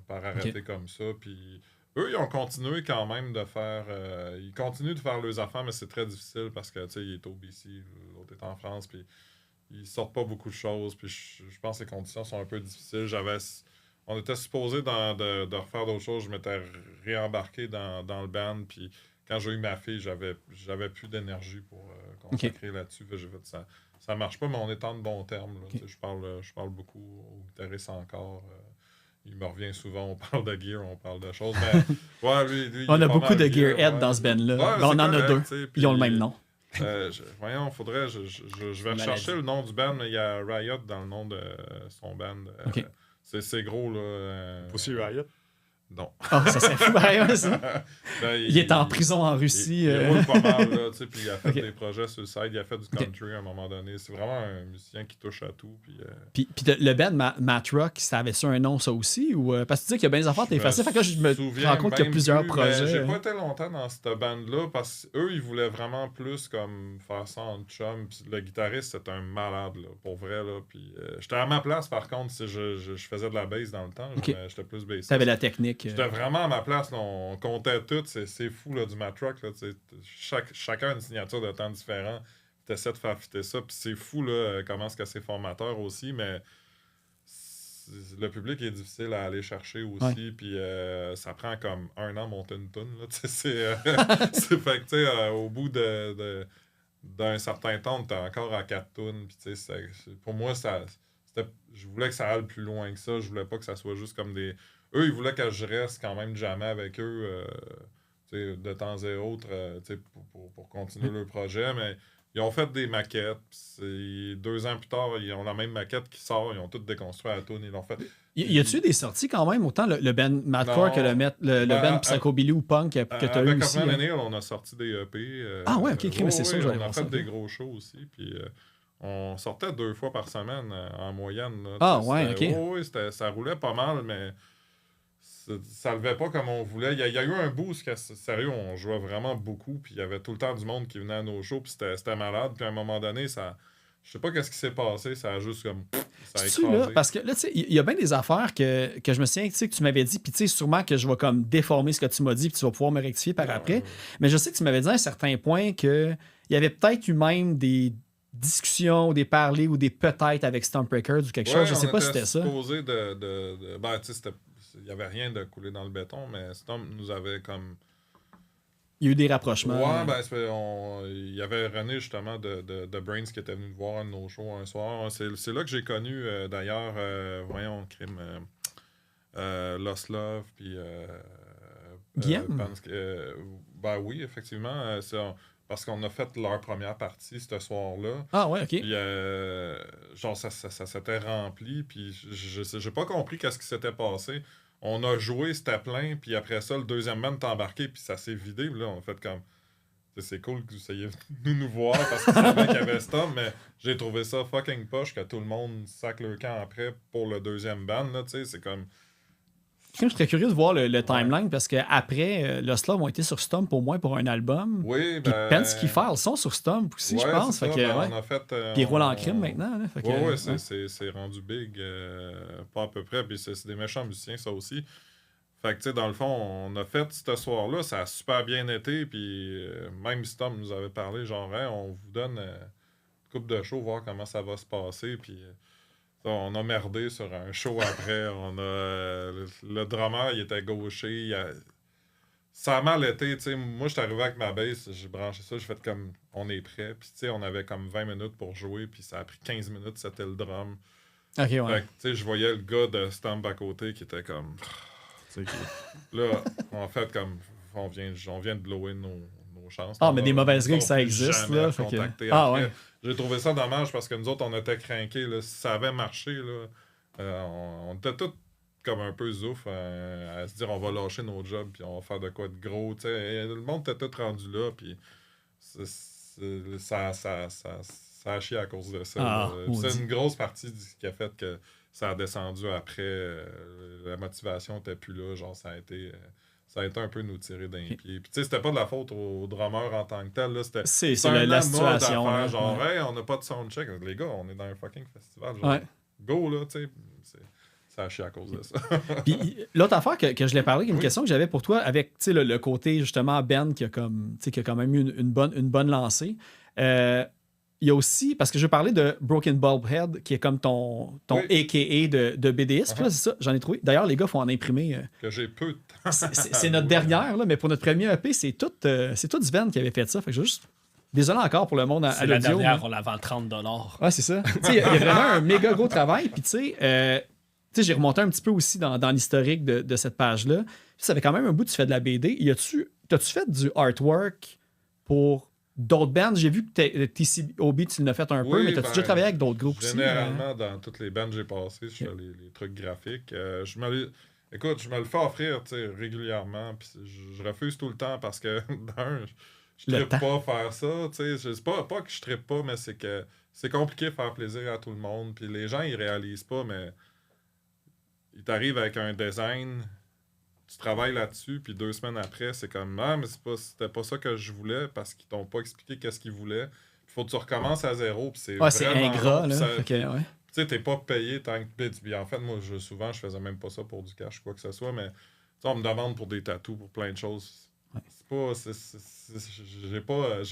arrêter comme ça. Puis... Eux, ils ont continué quand même de faire... ils continuent de faire leurs affaires, mais c'est très difficile parce que, tu sais, il est au BC, l'autre est en France, puis ils sortent pas beaucoup de choses, puis je pense que les conditions sont un peu difficiles. On était supposé de refaire d'autres choses. Je m'étais réembarqué dans le band, puis quand j'ai eu ma fille, j'avais plus d'énergie pour consacrer là-dessus. J'ai fait ça marche pas, mais on est en de bons termes. Là, je parle beaucoup aux guitaristes encore. Il me revient souvent, on parle de gear, on parle de choses. Mais, lui,
on a beaucoup de gearheads dans ce band-là. On en a deux. Ils ont le même nom.
Voyons, faudrait... Je vais rechercher le nom du band, mais il y a Riot dans le nom de son band. C'est gros, là.
Aussi Riot?
Non.
Ça serait fou, pareil, ça. Il est en prison en Russie.
Il roule pas mal, là, tu sais, puis il a fait des projets sur le side, il a fait du country à un moment donné. C'est vraiment un musicien qui touche à tout.
Puis le band Matt Rock, ça avait-tu un nom, ça aussi? Ou, parce que tu dis qu'il y a bien des affaires, t'es facile. Fait que là, je me rends compte qu'il y a plusieurs projets.
J'ai pas été longtemps dans cette band-là parce qu'eux, ils voulaient vraiment plus comme faire ça en chum. Puis le guitariste, c'était un malade, là, pour vrai. Là. Puis j'étais à ma place, par contre, si je faisais de la bass dans le temps. J'étais plus bassiste.
T'avais la technique.
J'étais vraiment à ma place. Là, on comptait tout. C'est fou là, du Matt Rock. Là, chacun a une signature de temps différent. t'essaies de faire fitter ça. Puis c'est fou, là, comment est-ce que c'est formateur aussi, mais le public est difficile à aller chercher aussi, puis ça prend comme 1 an à monter une toune, là, tu sais, c'est fait que, tu sais, au bout d'un certain temps, t'es encore à 4 tunes, puis tu sais, pour moi, je voulais que ça aille plus loin que ça, je voulais pas que ça soit juste comme des... Eux, ils voulaient que je reste quand même jamais avec eux, tu sais, de temps et autre, tu sais, pour continuer le projet, mais... Ils ont fait des maquettes. 2 ans plus tard, ils ont la même maquette qui sort. Ils ont tout déconstruit à la toune. Ils l'ont fait.
Y a-tu des sorties quand même, autant le band Madcore que le band Psychobilly ou Punk que tu as eu
avec
aussi?
Hoffman Neil, on a sorti des EP.
Ah ouais, ok, mais c'est ça, j'allais
on a
voir
fait
ça.
des gros shows aussi. Puis on sortait 2 fois par semaine en moyenne. Là.
Ah ouais, ok.
Oui, ça roulait pas mal, mais ça levait pas comme on voulait. Il y a eu un boost que, sérieux, on jouait vraiment beaucoup, puis il y avait tout le temps du monde qui venait à nos shows, puis c'était malade. Puis à un moment donné, ça... Je sais pas qu'est-ce qui s'est passé, ça a juste comme... Ça a écrasé.
Là, parce que là, tu sais, il y a bien des affaires que je me souviens, tu sais, que tu m'avais dit, puis tu sais, sûrement que je vais comme déformer ce que tu m'as dit, puis tu vas pouvoir me rectifier par après. Mais je sais que tu m'avais dit à un certain point qu'il y avait peut-être eu même des discussions, des parlers ou des peut-être avec Stomp Records ou quelque chose. Je sais pas si c'était ça.
Supposé ben, tu sais, il n'y avait rien de coulé dans le béton, mais Stomp nous avait comme...
Il y a eu des rapprochements.
Ouais, ben, il y avait René, justement, de Brains qui était venu voir un de nos shows un soir. C'est là que j'ai connu, d'ailleurs, voyons, crime, Lost Love, puis...
Guillaume?
Ben oui, effectivement. Parce qu'on a fait leur première partie ce soir-là.
Ah ouais, ok.
Puis, genre, ça s'était rempli, puis j'ai pas compris qu'est-ce qui s'était passé. On a joué, c'était plein, puis après ça, le deuxième band est embarqué, puis ça s'est vidé. Puis là, on a fait comme... C'est cool que vous ayez nous voir, parce que savait qu'il y avait Stomp, mais j'ai trouvé ça fucking poche que tout le monde sac le camp après pour le deuxième band, là, tu sais, c'est comme...
Je serais curieux de voir le timeline parce qu'après, Lost Love ont été sur Stomp au moins pour un album.
Oui,
Puis
ben...
Pensky Files sont sur Stomp aussi, je pense. Fait que,
on a fait...
Puis ils roulent en crime maintenant. Là, fait que,
ouais, c'est rendu big, pas à peu près, puis c'est des méchants musiciens, ça aussi. Fait que, tu sais, dans le fond, on a fait ce soir-là, ça a super bien été, puis même Stomp nous avait parlé, genre, hey, on vous donne une coupe de show, voir comment ça va se passer, puis... on a merdé sur un show après. On a le drummer, il était gaucher. Ça a mal été. T'sais. Moi, je suis arrivé avec ma bass, j'ai branché ça, j'ai fait comme on est prêt. Puis, tu sais, on avait comme 20 minutes pour jouer, puis ça a pris 15 minutes, c'était le drum.
Ok, ouais.
Fait que, tu sais, je voyais le gars de Stomp à côté qui était comme. Là, en fait, comme on vient de blower nos chances.
Ah, mais des mauvaises règles, ça existe. Là, fait que...
Ah,
ouais.
J'ai trouvé ça dommage parce que nous autres, on était craqués. Là. Si ça avait marché, là, on était tous comme un peu zouf à se dire on va lâcher nos jobs puis on va faire de quoi de gros. T'sais. Le monde était tout rendu là. Puis ça a chié à cause de ça.
Ah,
c'est une grosse partie qui a fait que ça a descendu après. La motivation n'était plus là. Genre, ça a été un peu nous tirer d'un pied. Puis, tu sais, c'était pas de la faute au drummer en tant que tel. Là.
C'est
la
situation.
Là, genre, hey, on n'a pas de soundcheck. Les gars, on est dans un fucking festival. Genre, go, là, tu sais. Ça a chié à cause de ça.
Puis, l'autre affaire que je l'ai parlé, une question que j'avais pour toi, avec le côté, justement, Ben, qui a quand même eu une bonne lancée. Il y a aussi, parce que je parlais de Broken Bulbhead, qui est comme ton AKA de BDS. Là, c'est ça, j'en ai trouvé. D'ailleurs, les gars, il faut en imprimer.
Que j'ai peu de temps.
C'est notre dernière, là, mais pour notre premier EP, c'est tout Sven qui avait fait ça. Fait que juste... Désolé encore pour le monde à
la
l'audio.
dernière, on la vend 30$.
Ouais, c'est ça. Il y a vraiment un méga gros travail. Puis, tu sais, j'ai remonté un petit peu aussi dans l'historique de cette page-là. Ça fait quand même un bout que tu fais de la BD. T'as-tu fait du artwork pour d'autres bands? J'ai vu que TCOB, tu l'as fait un peu, mais t'as-tu déjà travaillé avec d'autres groupes aussi?
Généralement, dans toutes les bands que j'ai passées, je fais les trucs graphiques. Écoute, je me le fais offrir régulièrement. Puis je refuse tout le temps parce que, je ne trippe pas faire ça. C'est pas que je trippe pas, mais c'est que c'est compliqué de faire plaisir à tout le monde. Puis les gens, ils réalisent pas, mais ils t'arrivent avec un design, tu travailles là-dessus, puis 2 semaines après, c'est comme « Ah, mais c'était pas ça que je voulais parce qu'ils t'ont pas expliqué qu'est-ce qu'ils voulaient. Il faut que tu recommences à zéro. » Puis c'est
c'est ingrat, là. Tu
sais, t'es pas payé tant que... En fait, moi, souvent, je faisais même pas ça pour du cash, quoi que ce soit, mais on me demande pour des tatous, pour plein de choses. C'est pas... J'ai pas...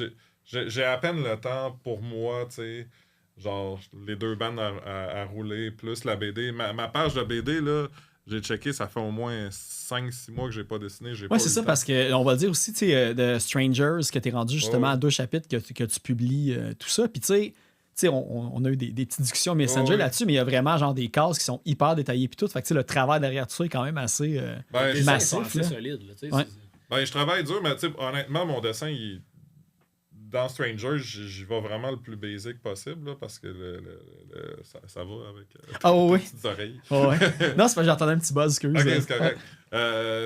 j'ai à peine le temps pour moi, tu sais. Genre, les 2 bandes à rouler, plus la BD. Ma page de BD, là, j'ai checké, ça fait au moins 5-6 mois que j'ai pas dessiné. J'ai pas
Ouais, c'est
eu
ça,
le temps.
parce que on va dire aussi, tu sais, de Strangers, que tu es rendu justement
Ouais.
à 2 chapitres que tu publies tout ça. Puis tu sais, on a eu des petites discussions Messenger
Ouais.
là-dessus, mais il y a vraiment genre des cases qui sont hyper détaillées puis tout. Fait que tu sais, le travail derrière tout ça est quand même assez
Ben,
Les dessins sont
massif.
assez
Là.
solides. Là, tu sais,
Ouais.
Ben, je travaille dur, mais tu sais, honnêtement, mon dessin, dans Stranger, j'y vais vraiment le plus basic possible, là, parce que ça va avec
Ah oui.
tes petites oreilles.
Ouais. Non, c'est parce que j'entendais un petit buzz, excuse.
Ok, c'est correct.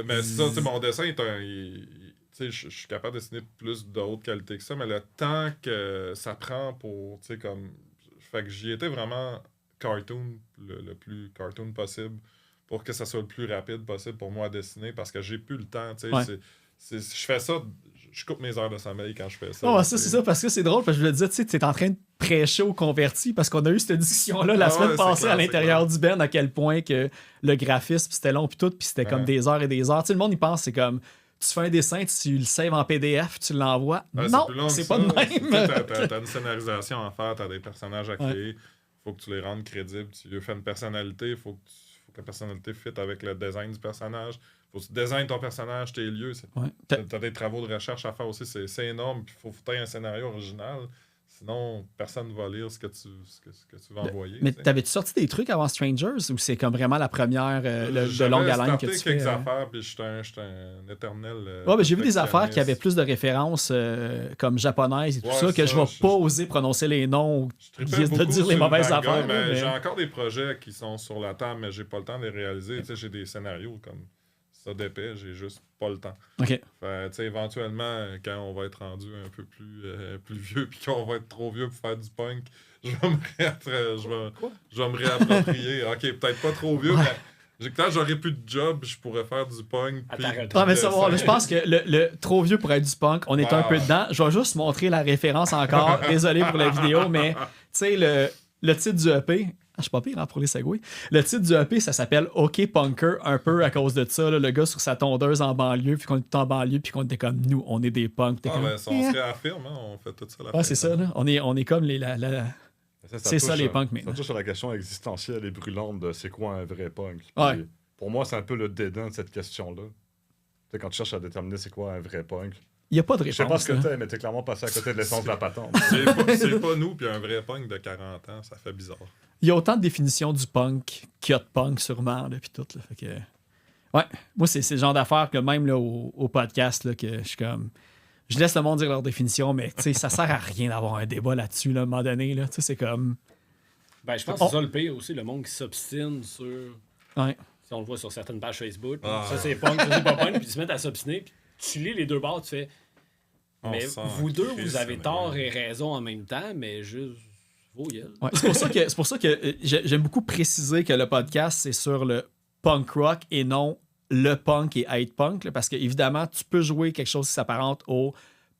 Mais c'est ça, tu sais, mon dessin est un. Tu sais, je suis capable de dessiner plus de haute qualité que ça, mais le temps que ça prend pour, tu sais, comme. Fait que j'y étais vraiment cartoon, le plus cartoon possible, pour que ça soit le plus rapide possible pour moi à dessiner, parce que j'ai plus le temps, tu sais.
Ouais.
Je fais ça, je coupe mes heures de sommeil quand je fais ça.
Non, ça, c'est ça, parce que c'est drôle, parce que je voulais te dire, tu sais, tu es en train de prêcher aux convertis, parce qu'on a eu cette discussion-là la
Ah
semaine
ouais, c'est
passée
clair,
à l'intérieur du Ben, à quel point que le graphisme, c'était long, puis tout, puis c'était comme
Ouais.
des heures et des heures. Tu sais, le monde, il pense, c'est comme, tu fais un dessin, tu le saves en PDF, tu l'envoies.
Ouais,
Non,
plus long que
c'est
ça.
pas de
Tu sais,
même.
T'as une scénarisation à faire, t'as des personnages à créer. Faut que tu les rendes crédibles. Tu lui fais une personnalité, faut que la personnalité fit avec le design du personnage. Faut que tu designes ton personnage, tes lieux.
Ouais.
T'as des travaux de recherche à faire aussi, c'est énorme. Puis faut que tu aies un scénario original. Sinon, personne ne va lire ce que tu vas envoyer.
Mais
tu sais.
t'avais-tu sorti des trucs avant Strangers, ou c'est comme vraiment la première de
J'avais
longue haleine que
starté
tu fais?
quelques affaires, puis j'étais un éternel.
Ouais, ben, j'ai vu des affaires qui avaient
perfectionniste.
plus de références comme japonaises et tout
Ouais,
ça, que
ça,
je vais
je-
pas oser prononcer les noms ou
Je tripais
guise de
beaucoup
dire les
sur le
mauvaises
manga,
affaires. là,
mais
mais-
j'ai encore des projets qui sont sur la table, mais j'ai pas le temps de les réaliser. Tu sais, j'ai des scénarios comme ça d'épais, j'ai juste pas le temps.
OK.
Fait, tu sais, éventuellement, quand on va être rendu un peu plus vieux puis qu'on va être trop vieux pour faire du punk, je vais me réapproprier. OK, peut-être pas trop vieux, mais quand j'aurai plus de job, je pourrais faire du punk.
À
puis
ta retraite.
Ah, mais
du
ça,
dessin.
je pense que le trop vieux pour être du punk, on est un peu dedans. Je vais juste montrer la référence encore. Désolé pour la vidéo, mais tu sais, le titre du EP, je suis pas pire pour les segways. Le titre du EP, ça s'appelle OK Punker, un peu à cause de ça. Là, le gars sur sa tondeuse en banlieue, puis qu'on est en banlieue, puis qu'on était comme nous, on est des punks. T'es
Ah,
comme,
ben, si on se réaffirme, hein, on fait tout ça la
Ah, c'est ça, là. On est comme les. C'est ça,
touche,
les punks, mais.
Ça touche à la question existentielle et brûlante de c'est quoi un vrai punk. Puis,
Ouais.
pour moi, c'est un peu le dédain de cette question-là. Tu sais, quand tu cherches à déterminer c'est quoi un vrai punk.
Il n'y a pas de
Je sais pas
réponse.
ce que
là.
t'es, mais t'es clairement passé à côté de l'essence de la patente.
C'est pas nous, puis un vrai punk de 40 ans, ça fait bizarre.
Il y a autant de définitions du punk qu'il y a de punk, sûrement, là, puis tout. Là. Fait que... Ouais, moi, c'est le genre d'affaires que même là, au podcast, là, que je suis comme. Je laisse le monde dire leur définition, mais tu sais, ça sert à rien d'avoir un débat là-dessus, là, à un moment donné. Là. Tu sais, c'est comme.
Ben, je pense que c'est ça le pire aussi, le monde qui s'obstine sur.
Ouais.
Si on le voit sur certaines pages Facebook.
Ah.
Ça, c'est punk, ça, c'est pas punk. Puis ils se mettent à s'obstiner. Puis tu lis les deux bords, tu fais.
On
Mais
sent
vous deux,
Chris,
vous avez
mais
tort
oui.
et raison en même temps, mais juste vos gueules.
Ouais, c'est pour ça que j'aime beaucoup préciser que le podcast, c'est sur le punk rock et non le punk et hate punk. Là, parce que, évidemment, tu peux jouer quelque chose qui s'apparente au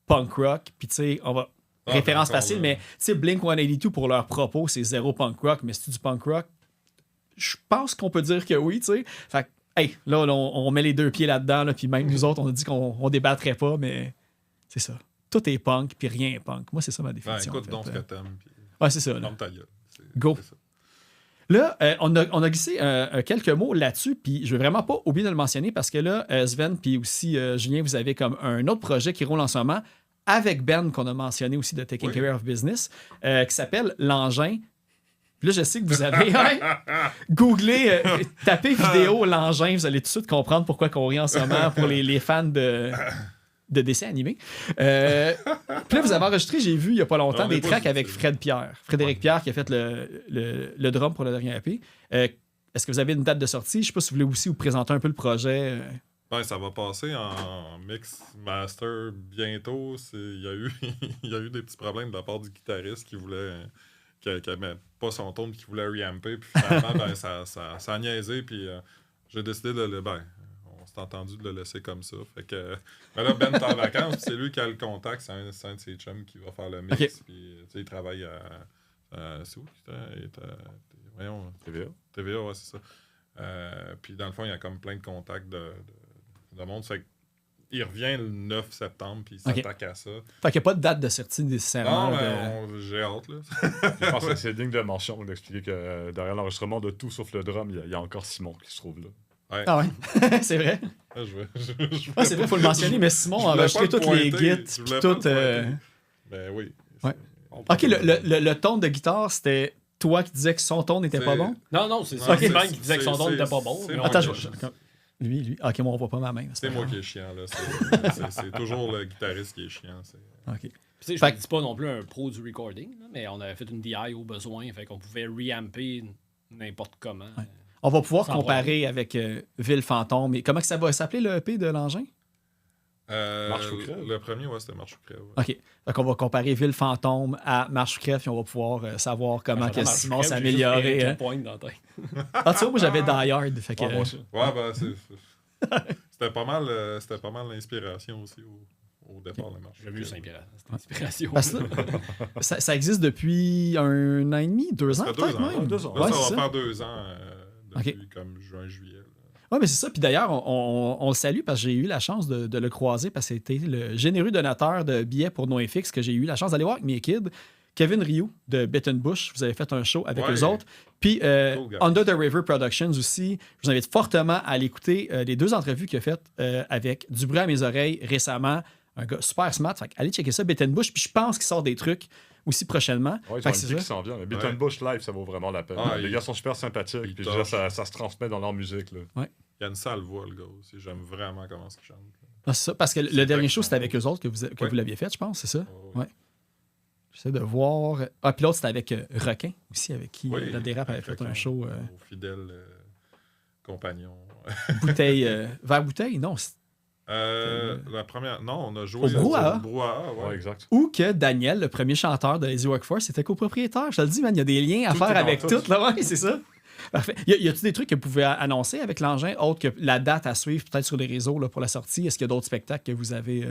punk rock. Puis, tu sais, on va.
Ah,
Référence
ben, encore,
facile,
là.
mais tu sais, Blink 182 pour leur propos, c'est zéro punk rock, mais c'est du punk rock. Je pense qu'on peut dire que oui, tu sais. Fait que, hey, là, on met les deux pieds là-dedans, là, puis même nous autres, on a dit qu'on débattrait pas, mais c'est ça. Tout est punk, puis rien est punk. Moi, c'est ça ma
Ben,
définition.
écoute
en fait.
donc ce que t'aimes, puis
Ouais, c'est ça. Là.
ferme ta gueule.
Go.
C'est ça.
Là, on a glissé quelques mots là-dessus, puis je veux vraiment pas oublier de le mentionner parce que là, Sven, puis aussi Julien, vous avez comme un autre projet qui roule en ce moment avec Ben, qu'on a mentionné aussi de Taking
Oui.
Care of Business, qui s'appelle L'Engin. Puis là, je sais que vous avez googlé, tapé vidéo L'Engin, vous allez tout de suite comprendre pourquoi on rit en ce moment pour les fans de dessins animés. Puis là, vous avez enregistré, j'ai vu il y a pas longtemps,
On
des
est pas
tracks
sur-
avec Frédéric Pierre qui a fait le drum pour le dernier EP. Est-ce que vous avez une date de sortie? Je sais pas si vous voulez aussi vous présenter un peu le projet.
Ouais, ça va passer en mix master bientôt. Il y a eu il y a eu des petits problèmes de la part du guitariste qui voulait qui avait pas son tone qui voulait reamper. Puis finalement, ben, ça a niaisé. Puis j'ai décidé de le. Ben, on s'est entendu de le laisser comme ça. Fait que ben là, Ben est en vacances. Puis c'est lui qui a le contact. C'est un de ses chums qui va faire le mix.
Ok.
Puis tu sais, il travaille à. C'est où qu'il était? Voyons.
TVA.
TVA, ouais, c'est ça. Puis dans le fond, il y a comme plein de contacts de monde. Fait que il revient le 9 septembre, puis il
Ok.
s'attaque à ça.
Fait qu'il n'y a pas de date de sortie nécessairement.
Non,
là,
mais j'ai hâte, là.
Je pense que c'est digne de mention d'expliquer que derrière l'enregistrement de tout sauf le drum, il y a encore Simon qui se trouve là.
Ouais.
Ah ouais, c'est vrai.
Ah,
Ah, c'est vrai, il faut le mentionner, mais Simon a
je voulais
enregistré
pas le
toutes les
pointer,
gits.
je
Puis
voulais
tout.
pas le pointer. Ben oui.
Ouais.
On peut-
Ok, le ton de guitare, c'était toi qui disais que son ton n'était pas bon?
Non, c'est
Non,
ça.
Ok.
C'est Ben qui disait que son ton
c'est-
n'était pas bon.
c'est
mais
mon
on-
Attends,
gars.
Lui. Ok, moi, on voit pas ma main.
C'est moi qui est chiant, là. C'est toujours le guitariste qui est chiant.
Ok.
Tu sais, je
Fait
ne dis pas non plus un pro du recording, là, mais on avait fait une DI au besoin, fait qu'on pouvait reamper n'importe comment.
Ouais. On va pouvoir
Sans
comparer avec Ville Fantôme. Et comment que ça va s'appeler le EP de l'engin?
Marche ou crève?
Le premier, ouais, c'était Marche ou crève. Ouais.
OK. Fait qu'on va comparer Ville Fantôme à Marche ou Crève, puis on va pouvoir savoir comment que Simon s'est amélioré. Hein. Ah, tu vois, moi j'avais Die Hard. Fait que,
Ouais, moi aussi.
Ouais, ben, c'était pas mal l'inspiration aussi au départ, la marche.
J'ai vu cette inspiration.
parce que là, ça existe depuis 1 an et demi, 2 ans
Ça fait
peut-être
2 ans.
même.
2 ans.
Là,
Ouais,
ça
c'est
va
ça.
faire 2 ans depuis comme juin-juillet.
Oui, mais c'est ça. Puis d'ailleurs, on le salue parce que j'ai eu la chance de le croiser parce que c'était le généreux donateur de billets pour NoFX que j'ai eu la chance d'aller voir avec mes kids. Kevin Rioux de Bush, vous avez fait un show avec
Ouais.
eux autres. Puis
Cool, guys.
Under the River Productions aussi. Je vous invite fortement à aller écouter les 2 entrevues qu'il a faites avec Du bruit à mes oreilles récemment. Un gars super smart. Fait allez checker ça, Bush. Puis je pense qu'il sort des trucs aussi prochainement.
Ouais, ils
Fait
ont
que
une
c'est
pique
ça.
qui s'en vient. Mais Beat
Ouais.
and Bush live, ça vaut vraiment la peine.
Ah,
Les
il-
gars sont super sympathiques.
il
Puis
torche.
déjà, ça se transmet dans leur musique. Là.
Il y a une sale voix, le gars aussi. J'aime vraiment comment il chante.
Ah, c'est ça, parce que le
C'est
dernier
vrai
show,
que-
c'était avec eux autres que
Ouais.
vous l'aviez fait, je pense, c'est ça?
Ouais.
Ouais. J'essaie de voir. Ah, puis l'autre, c'était avec Requin aussi, avec qui
Oui,
la Dérap avait fait
quelqu'un,
un show.
Au fidèle compagnon.
Bouteille. Vers bouteille, non.
La première. Non, on a joué
Au Brouhaha.
au Brouhaha, ouais.
Ouais, exact.
Ou que Daniel, le premier chanteur de Lazy Workforce, était copropriétaire. Je te le dis, man, il y a des liens à
Tout
faire
est dans
avec
tout.
tout. Là, ouais, c'est ça. Parfait. Y a-t-il des trucs que vous pouvez annoncer avec l'engin, autre que la date à suivre, peut-être sur les réseaux là, pour la sortie? Est-ce qu'il y a d'autres spectacles que vous avez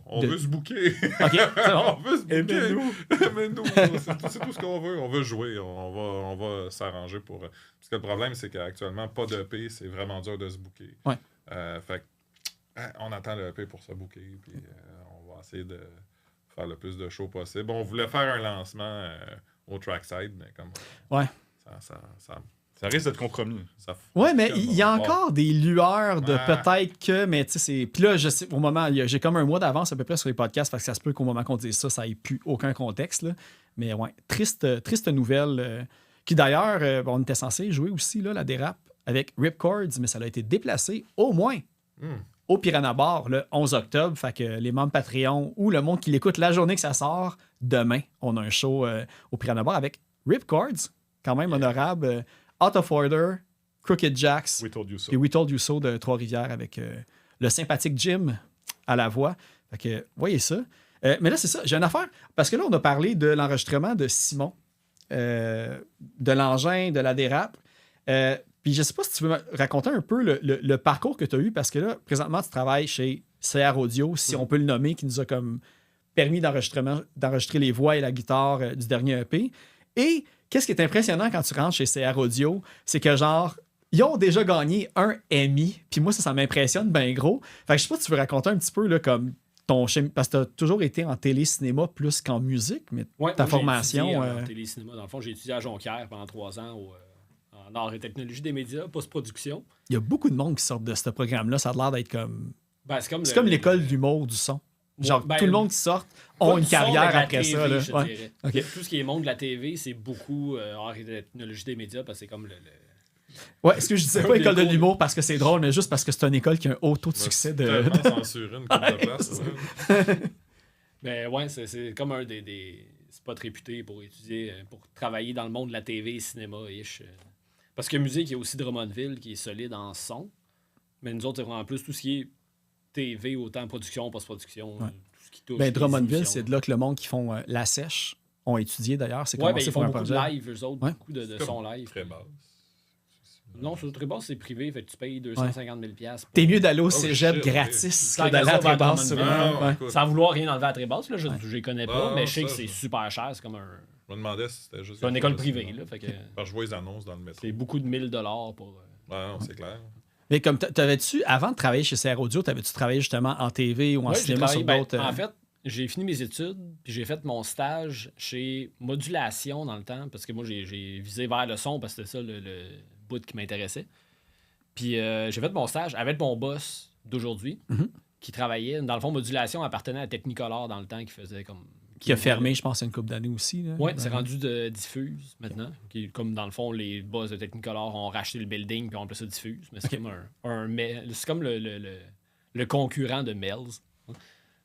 On veut se booker.
OK, c'est bon.
On veut se booker.
Aimez-nous.
Aimez-nous. C'est tout ce qu'on veut. On veut jouer. On va s'arranger pour. Parce que le problème, c'est qu'actuellement, pas d'EP, c'est vraiment dur de se booker.
Ouais.
Fait que, on attend le EP pour se booker. Puis on va essayer de faire le plus de shows possible. On voulait faire un lancement au Trackside, mais comme.
Ouais.
Ça risque d'être compromis.
ça
Ouais, mais
fonctionne
il y a
pas.
encore des lueurs de
Ouais.
peut-être que, mais tu sais, c'est. Puis là, je sais, au moment, j'ai comme un mois d'avance à peu près sur les podcasts, parce que ça se peut qu'au moment qu'on dise ça, ça n'ait plus aucun contexte. Là. Mais ouais, triste nouvelle. Qui d'ailleurs, on était censé jouer aussi, là, la dérape, avec Ripcords, mais ça a été déplacé au moins au Piranha Bar le 11 octobre. Fait que les membres Patreon ou le monde qui l'écoute la journée que ça sort, demain, on a un show au Piranha Bar avec Ripcords, quand même honorable. Out of Order, Crooked Jacks,
We told you so.
puis We Told You So de Trois-Rivières avec le sympathique Jim à la voix. Fait que, voyez ça. Mais là, c'est ça. J'ai une affaire. Parce que là, on a parlé de l'enregistrement de Simon, de l'engin, de la dérape. Puis je sais pas si tu veux me raconter un peu le parcours que tu as eu, parce que là, présentement, tu travailles chez CR Audio, si on peut le nommer, qui nous a comme permis d'enregistrer les voix et la guitare du dernier EP. Et qu'est-ce qui est impressionnant quand tu rentres chez CR Audio, c'est que genre, ils ont déjà gagné un Emmy, puis moi, ça m'impressionne bien gros. Fait que je sais pas si tu veux raconter un petit peu, là, comme ton parce que tu as toujours été en télé-cinéma plus qu'en musique, mais
Ouais,
ta
moi, j'ai
formation...
étudié en télécinéma. Dans le fond, j'ai étudié à Jonquière pendant 3 ans en art et technologie des médias, post-production.
il y a beaucoup de monde qui sort de ce programme-là, ça a l'air d'être comme...
Ben,
C'est comme l'école d'humour du son. Genre,
ben,
tout le monde qui sort
Pas
ont une
du son, mais
carrière
de la
après
TV,
ça. Là.
je
Ouais.
dirais.
Ok.
Tout ce qui est monde de la TV, c'est beaucoup art et technologie des médias, parce que c'est comme le...
Ouais, est-ce que je disais
Un
pas
des
école de
cours.
l'humour parce que c'est drôle, mais juste parce que c'est une école qui a un haut taux de succès de...
Tellement censuré une couple de place.
Mais ouais, c'est comme un des spots réputés pour étudier, pour travailler dans le monde de la TV et cinéma-ish. Parce que musique, il y a aussi Drummondville qui est solide en son. Mais nous autres, c'est vraiment plus tout ce qui est TV, autant production, post-production,
Ouais.
tout ce qui touche.
Ben,
les
Drummondville,
émissions.
c'est de là que le monde qui font la sèche ont étudié d'ailleurs. C'est
Ouais, ben,
commencé
ils
pour
font
un
beaucoup de
projet.
live, eux autres,
Ouais.
beaucoup de
C'est
sons live.
Très basse.
Non, sur le Trébas, c'est privé, fait que tu payes 250 000 $.
T'es mieux d'aller au
Oh,
cégep
shit,
gratis
oui.
que d'aller à
Tant qu'à ça,
Trébasse.
va à
sûrement.
Ah,
Ouais.
écoute,
Sans vouloir rien enlever à Trébas, là, je les connais pas,
Ah,
mais je sais que
ça,
c'est
ça.
super cher, c'est comme un...
Je me demandais si c'était juste.
C'est une
quelque
école
chose,
privée,
sinon.
là, fait que
Parce que je vois les annonces dans le métro.
c'est beaucoup de 1000 $ pour...
Ouais, non, c'est clair.
Mais comme t'avais-tu, avant de travailler chez CR Audio, t'avais-tu travaillé justement en TV ou en
Ouais, j'ai
cinéma sur
travaillé,
d'autres.
en fait, j'ai fini mes études, puis j'ai fait mon stage chez Modulation dans le temps, parce que moi, j'ai visé vers le son, parce que c'était ça le bout qui m'intéressait. Puis j'ai fait mon stage avec mon boss d'aujourd'hui, qui travaillait. Dans le fond, Modulation appartenait à Technicolor dans le temps, qui faisait comme...
qui a fermé, je pense, il y a une couple d'années aussi.
Oui, c'est rendu de Diffuse maintenant. Comme dans le fond, les boss de Technicolor ont racheté le building puis ont appelé ça Diffuse. Mais c'est comme c'est comme le concurrent de Melz.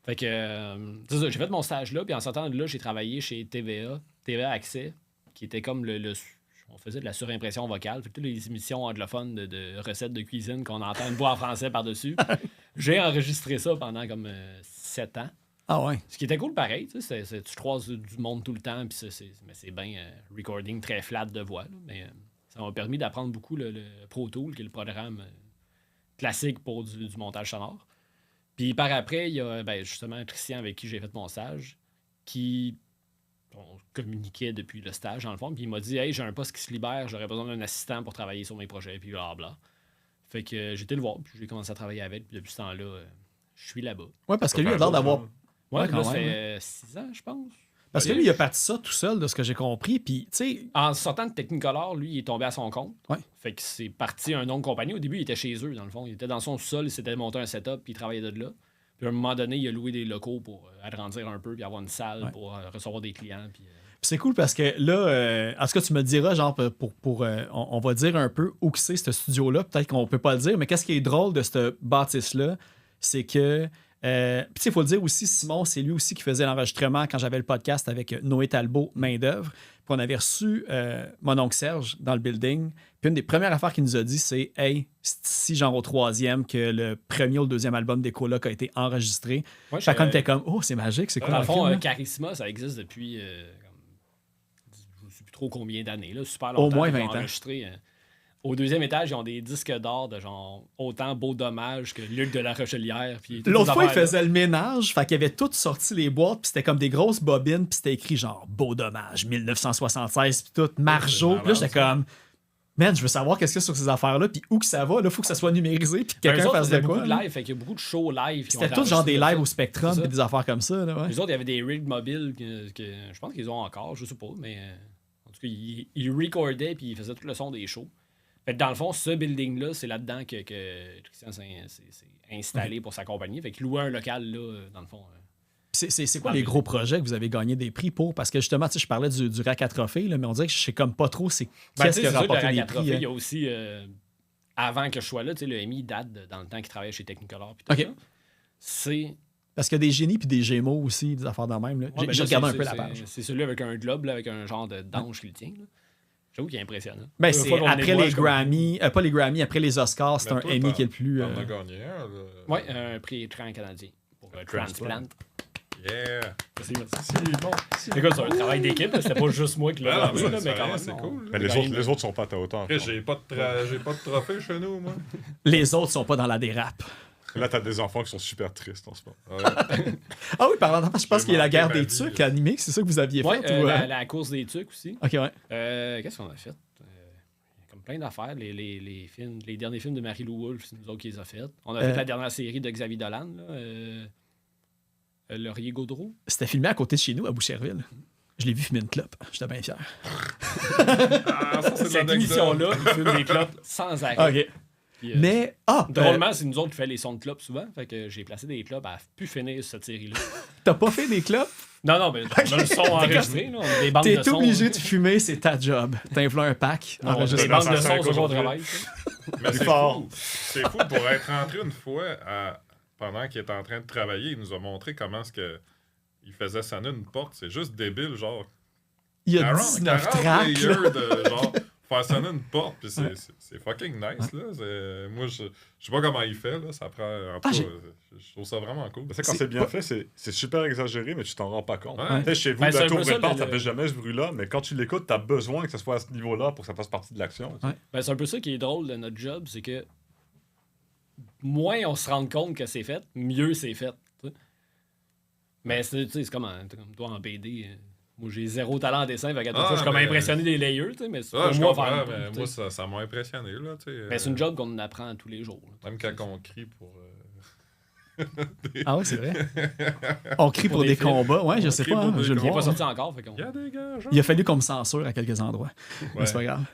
Fait que c'est ça, j'ai fait mon stage là, puis en sortant de là, j'ai travaillé chez TVA Accès, qui était comme on faisait de la surimpression vocale. Fait que toutes les émissions anglophones de recettes de cuisine qu'on entend une voix en français par-dessus. J'ai enregistré ça pendant comme 7 ans.
Ah ouais.
Ce qui était cool pareil, tu sais, tu croises du monde tout le temps, puis mais c'est bien recording très flat de voix. Là, mais ça m'a permis d'apprendre beaucoup le Pro Tool, qui est le programme classique pour du montage sonore. Puis par après, il y a justement Christian avec qui j'ai fait mon stage, qui on communiquait depuis le stage dans le fond, puis il m'a dit « Hey, j'ai un poste qui se libère, j'aurais besoin d'un assistant pour travailler sur mes projets, puis blablabla. » Fait que j'ai été le voir, puis j'ai commencé à travailler avec, puis depuis ce temps-là, je suis là-bas.
Ouais, parce que lui, il a l'air d'avoir.
Ouais,
quand
là, ça
même,
fait 6 ans, je pense.
Parce que lui, il a parti ça tout seul, de ce que j'ai compris. Puis, tu sais.
En sortant de Technicolor, lui, il est tombé à son compte.
Ouais.
Fait que c'est parti un nom de compagnie. Au début, il était chez eux, dans le fond. Il était dans son sol, il s'était monté un setup, puis il travaillait de là. Puis à un moment donné, il a loué des locaux pour agrandir un peu, puis avoir une salle pour recevoir des clients. Puis
c'est cool parce que là, en tout cas, tu me diras, genre, on va dire un peu où que c'est ce studio-là. Peut-être qu'on peut pas le dire, mais qu'est-ce qui est drôle de cette bâtisse-là, c'est que. Puis, il faut le dire aussi, Simon, c'est lui aussi qui faisait l'enregistrement quand j'avais le podcast avec Noé Talbot, Main-d'œuvre. Puis, on avait reçu mon oncle Serge dans le building. Puis, une des premières affaires qu'il nous a dit, c'est Hey, c'est ici, genre au 3e, que le premier ou le 2e album d'Ecoloc a été enregistré.
ouais,
Fait qu'on était comme Oh, c'est magique, c'est cool.
dans le fond,
film, là.
Charisma, ça existe depuis je ne sais plus trop combien d'années, là, super longtemps.
Au moins
Ils
20
ont
ans.
enregistré, au 2e étage, ils ont des disques d'or de genre autant Beau Dommage que Luc de la Rochelière. Puis toutes
L'autre
ces
fois, il
affaires-là.
faisait le ménage, fait qu'il avait tout sorti les boîtes, puis c'était comme des grosses bobines, puis c'était écrit genre Beau Dommage, 1976, puis tout, Marjo. Puis là, j'étais comme, man, je veux savoir qu'est-ce qu'il y a sur ces affaires-là, puis où que ça va. Là, il faut que ça soit numérisé, puis que
Ben, eux
quelqu'un
autres
fasse
faisaient
de quoi.
beaucoup de
là.
live, fait qu'il y a beaucoup de shows live. qui ont
C'était
été
tout genre des
enregistrés
lives
de
au
ça.
Spectrum,
C'est
puis des affaires comme ça. Là, ouais.
Les autres, il y avait des rigs mobiles que je pense qu'ils ont encore, je sais pas, mais en tout cas, ils recordaient puis ils faisaient tout le son des shows. Fait que dans le fond, ce building-là, c'est là-dedans que Christian s'est installé pour sa compagnie. Fait qu'il louait un local là, dans le fond.
C'est quoi les gros projets que vous avez gagné des prix pour? Parce que justement, tu sais, je parlais du rack à trophée, là, mais on dirait que je sais comme pas trop c'est qu'est-ce qui a remporté des prix.
Il y a aussi, avant que je sois là, tu sais, le MI date dans le temps qu'il travaillait chez Technicolor. Puis tout
OK.
ça. C'est
Parce qu'il y a des génies puis des gémeaux aussi, des affaires de même. Là.
Ouais, ben
J'ai
là,
regardé un
c'est-
peu la
c'est-
page.
C'est celui avec un globe, là, avec un genre d'ange qui le tient. là. J'avoue qu'il est impressionnant.
Ben,
Une
c'est
fois qu'on
après
les voit,
les
je suis comme-
Grammy, pas les Grammy, après les Oscars, c'est
Mais
un
toi,
Emmy qui est le plus.
T'en as gagné un, là.
Ouais, un prix Tran canadien pour Transplant.
Yeah!
Merci. Écoute, c'est un travail d'équipe, là, c'était pas juste moi qui l'ai
Ah,
gagné,
non,
là,
c'est
mais
vrai,
quand même.
c'est cool.
Mais les autres sont pas à ta hauteur.
Après, j'ai pas de trophée chez nous, moi.
Les autres sont pas dans la dérape.
Là, t'as des enfants qui sont super tristes en ce moment.
Ouais.
Ah oui, parlant d'enfants, je pense
J'ai
qu'il y a la guerre
manqué
des
ma vie,
tucs
là.
animée, c'est ça que vous aviez
Ouais,
fait? Ou,
la course des tucs aussi.
Ok, ouais.
Qu'est-ce qu'on a fait? Il y a comme plein d'affaires. Les films, les derniers films de Marie-Lou Wolfe, c'est nous autres qui les a fait. On a fait la dernière série de Xavier Dolan, là, Laurier Gaudreau.
C'était filmé à côté de chez nous, à Boucherville. Je l'ai vu fumer une clope. J'étais bien fier.
Ah, ça, c'est de
Cette
l'anecdote.
émission-là, il fume des clopes sans arrêt.
Ok.
Puis,
Mais,
drôlement, c'est nous autres qui fait les sons de clopes souvent. Fait que j'ai placé des clopes à pu finir cette série-là.
t'as pas fait des clopes?
Non, mais on a le son enregistré. Là, on a des bandes de
T'es
sons.
obligé de fumer, c'est ta job. T'infles un pack,
On a
enregistre.
des bandes de
ça
sons
fait
sur le
qu'aujourd'hui-
travail.
Mais
Plus
c'est
fort.
fou. C'est fou pour être rentré une fois pendant qu'il était en train de travailler, il nous a montré comment est-ce que il faisait sonner une porte. C'est juste débile, genre.
Il y a
40
19 tracks. là.
layers de genre faire sonner une porte, puis c'est fucking nice, là. Moi, je sais pas comment il fait, là. Ça prend. En tout cas, je trouve ça vraiment cool.
Tu sais, quand c'est bien fait, c'est super exagéré, mais tu t'en rends pas compte.
Ouais.
Tu sais, chez vous,
Ben, c'est
la
un
tour
peu ça,
et porte,
le-
ça fait jamais ce bruit-là, mais quand tu l'écoutes, t'as besoin que ça soit à ce niveau-là pour que ça fasse partie de l'action. tu sais.
Ouais.
Ben, c'est un peu ça qui est drôle de notre job, c'est que moins on se rend compte que c'est fait, mieux c'est fait. Tu sais. Mais c'est tu sais, c'est comme toi en BD. Moi, j'ai zéro talent en dessin. Fait qu'à des
Ah,
fois, je suis comme
mais-
impressionné des layers, tu sais, mais c'est
Ah,
pour
je
moi
comprends,
faire.
mais
tu sais.
moi, ça m'a impressionné, là, tu sais.
Ben, c'est une job qu'on apprend tous les jours. là.
Même quand on crie pour...
Ah ouais, c'est vrai. On crie pour
des
des
films.
combats. Ouais, je
On
sais
crie
pas,
pour
hein,
des
je vais le
Il n'est
voir.
pas
hein.
sorti encore, fait qu'on.
Il y a des gars, genre.
Il a fallu qu'on me censure à quelques endroits. Mais c'est pas grave.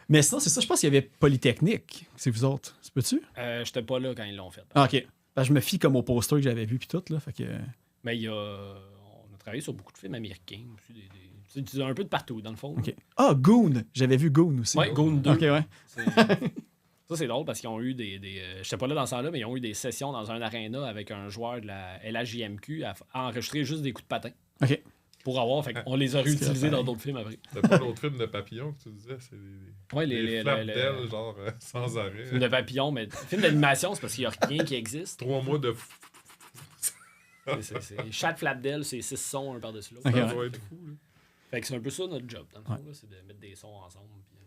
Mais sinon, c'est ça, je pense qu'il y avait Polytechnique, c'est vous autres. Tu peux-tu?
J'étais pas là quand ils l'ont fait.
Ah, ok. Ben, je me fie comme au poster que j'avais vu, puis tout, là. Fait que.
Mais on a travaillé sur beaucoup de films américains. Aussi, c'est un peu de partout, dans le fond.
Ok. Ah, Goon! J'avais vu Goon aussi.
Ouais, Goon 2.
Ok, ouais.
Ça, c'est drôle parce qu'ils ont eu j'étais pas là dans ce temps-là, mais ils ont eu des sessions dans un aréna avec un joueur de la LHJMQ à enregistrer juste des coups de patin.
Ok.
Pour avoir. Fait on les a réutilisés dans d'autres films après.
C'était pas l'autre film de papillon que tu disais, c'est des...
Ouais,
les flaps d'ailes, genre, sans arrêt.
Film de papillon, mais film d'animation, c'est parce qu'il n'y a rien qui existe.
3 mois de...
Chaque flap d'aile, c'est 6 sons un par-dessus l'autre.
Ok,
Ça
ouais.
doit être fou, là.
Fait que c'est un peu ça notre job, dans le fond, là, c'est de mettre des sons ensemble.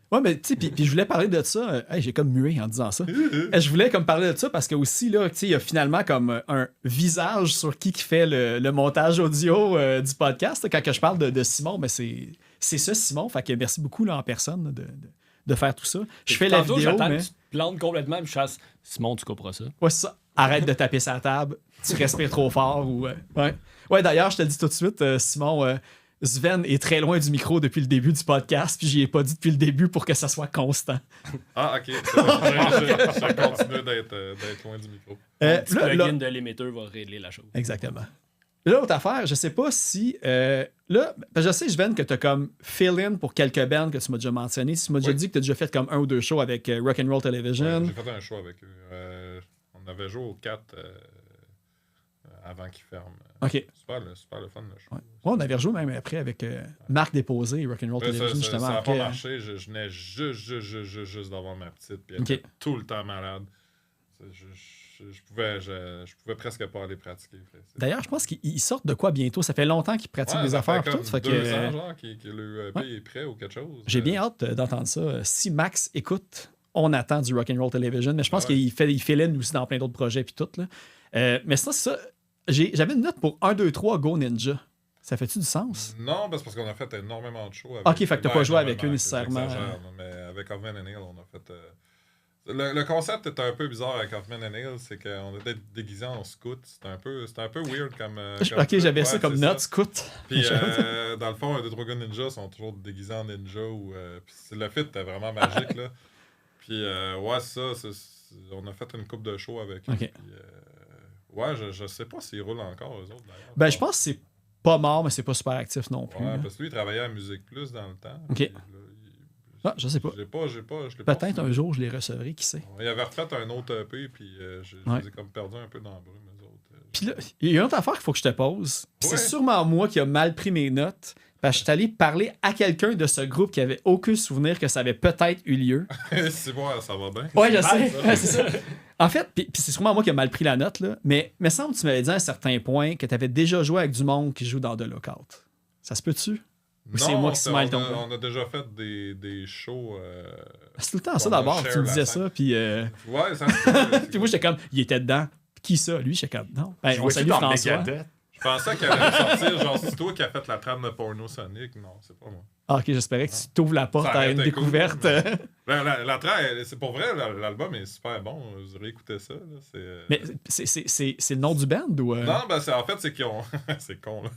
Ouais, mais tu sais, puis je voulais parler de ça. Hey, j'ai comme mué en disant ça. Je voulais comme parler de ça parce que aussi, là, tu sais, il y a finalement comme un visage sur qui fait le montage audio du podcast. Quand que je parle de Simon, ben c'est ça, Simon. Fait que merci beaucoup là, en personne là, de faire tout ça. Je fais la
Tantôt,
vidéo,
j'attends
mais...
que tu te plantes complètement, puis je fasse Simon, tu couperas ça.
Ouais, c'est ça. Arrête de taper sa table. Tu respires trop fort. Ou, ouais, d'ailleurs, je te le dis tout de suite, Simon... Sven est très loin du micro depuis le début du podcast, puis j'y ai pas dit depuis le début pour que ça soit constant.
Ah, ok. Je continue d'être loin du micro.
Le petit
là,
plugin de l'émetteur va régler la chose.
exactement. Là, l'autre affaire, je sais pas si... là, je sais, Sven, que tu as comme fill-in pour quelques bands que tu m'as déjà mentionné. Tu m'as déjà
Oui.
dit que tu as déjà fait comme 1 ou 2 shows avec Rock'n'Roll Television.
Ouais, j'ai fait un show avec eux. On avait joué au 4 avant qu'ils ferment.
OK.
Super le fun, le show.
Ouais. Ouais, on avait rejoué même après avec Marc Déposé et Rock'n'Roll
Ouais,
Television, justement.
ça n'a
après,
pas marché. Je venais juste d'avoir ma petite. Puis elle
Ok.
était tout le temps malade. Je pouvais presque pas aller pratiquer.
D'ailleurs, je pense qu'ils sortent de quoi bientôt? Ça fait longtemps qu'ils pratiquent des affaires et tout. Fait que,
2 ans, genre, que le EP est prêt ou quelque chose.
j'ai bien hâte d'entendre ça. Si Max écoute, on attend du Rock'n'Roll Television, mais je pense
Ouais.
qu'il fait l'aine aussi dans plein d'autres projets puis tout. Là. Mais sinon, c'est ça. J'avais une note pour 1, 2, 3 Go Ninja. Ça fait-tu du sens?
Non, parce qu'on a fait énormément de shows.
Ok, fait que t'as pas joué avec eux
énormément,
nécessairement.
j'exagère, mais avec Hoffman and Hill, on a fait... Le concept était un peu bizarre avec Hoffman and Hill, c'est qu'on était déguisés en scout. C'était un peu weird comme...
Ok, j'avais
ouais,
ça comme
c'est
note, scout.
Puis, dans le fond, 1, 2, 3 gars ninja sont toujours déguisés en ninja. Puis le fit était vraiment magique, là. Puis, ouais, on a fait une coupe de show avec eux.
Ok.
Puis, ouais, je sais pas s'ils roulent encore, eux autres, d'ailleurs.
Ben, je pense que c'est pas mort, mais c'est pas super actif non plus.
Ouais,
là.
parce que lui, il travaillait à Musique Plus dans le temps.
Ok.
Puis, là,
Ah, je sais pas.
je l'ai pas. Je l'ai
Peut-être
pas
un jour, je les recevrai, qui sait.
Il avait refait un autre EP, puis je
Ouais.
les ai comme perdus un peu dans la brume, eux autres.
Puis là, il y a une autre affaire qu'il faut que je te pose. Puis
Ouais.
c'est sûrement moi qui a mal pris mes notes. Parce que je suis allé parler à quelqu'un de ce groupe qui avait aucun souvenir que ça avait peut-être eu lieu.
C'est bon, ça va bien.
Ouais, je
mal,
sais.
ça.
Ouais, c'est ça. En fait, puis c'est sûrement moi qui a mal pris la note, là. Mais me semble que tu m'avais dit à un certain point que tu avais déjà joué avec du monde qui joue dans The Lookout. Ça se peut-tu? Ou c'est moi qui se mêle ton nom?
on a déjà fait des shows.
C'est tout le temps ça
On a
d'abord.
share
Tu me
la
disais
scène.
ça, puis...
Ouais, ça se peut.
puis moi, j'étais comme, il était dedans. Qui ça? Lui, j'étais comme, non. Ben, on
Jouais-tu
salue
dans
François.
Megadeth?
Je pensais qu'elle allait sortir, genre, c'est toi qui as fait la trame de Porno Sonic. Non, c'est pas moi.
Ah, ok, j'espérais que tu t'ouvres la porte
Ça
à
aurait
une
été cool,
découverte.
mais- La trame, c'est pour vrai, l'album est super bon. Vous aurez écouté ça. Là.
Mais c'est le nom du band ou...
Non, ben en fait, c'est qu'ils ont. C'est con, là.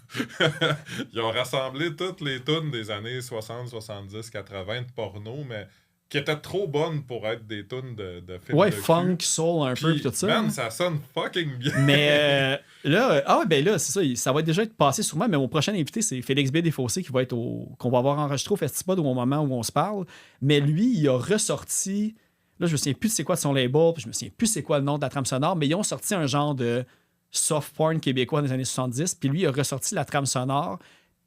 Ils ont rassemblé toutes les tunes des années 60, 70, 80 de porno, mais qui étaient trop bonnes pour être des tunes de films.
Ouais,
de cul.
funk, soul, un peu,
Puis,
puis tout ça.
man, ça sonne fucking bien.
Mais là, c'est ça, ça va déjà être passé sûrement, mais mon prochain invité, c'est Félix B. Desfossés qui va être qu'on va avoir enregistré au Festipod au moment où on se parle. Mais lui, il a ressorti, là, je me souviens plus de c'est quoi de son label, puis je me souviens plus c'est quoi le nom de la trame sonore, mais ils ont sorti un genre de soft porn québécois des années 70, puis lui, il a ressorti la trame sonore,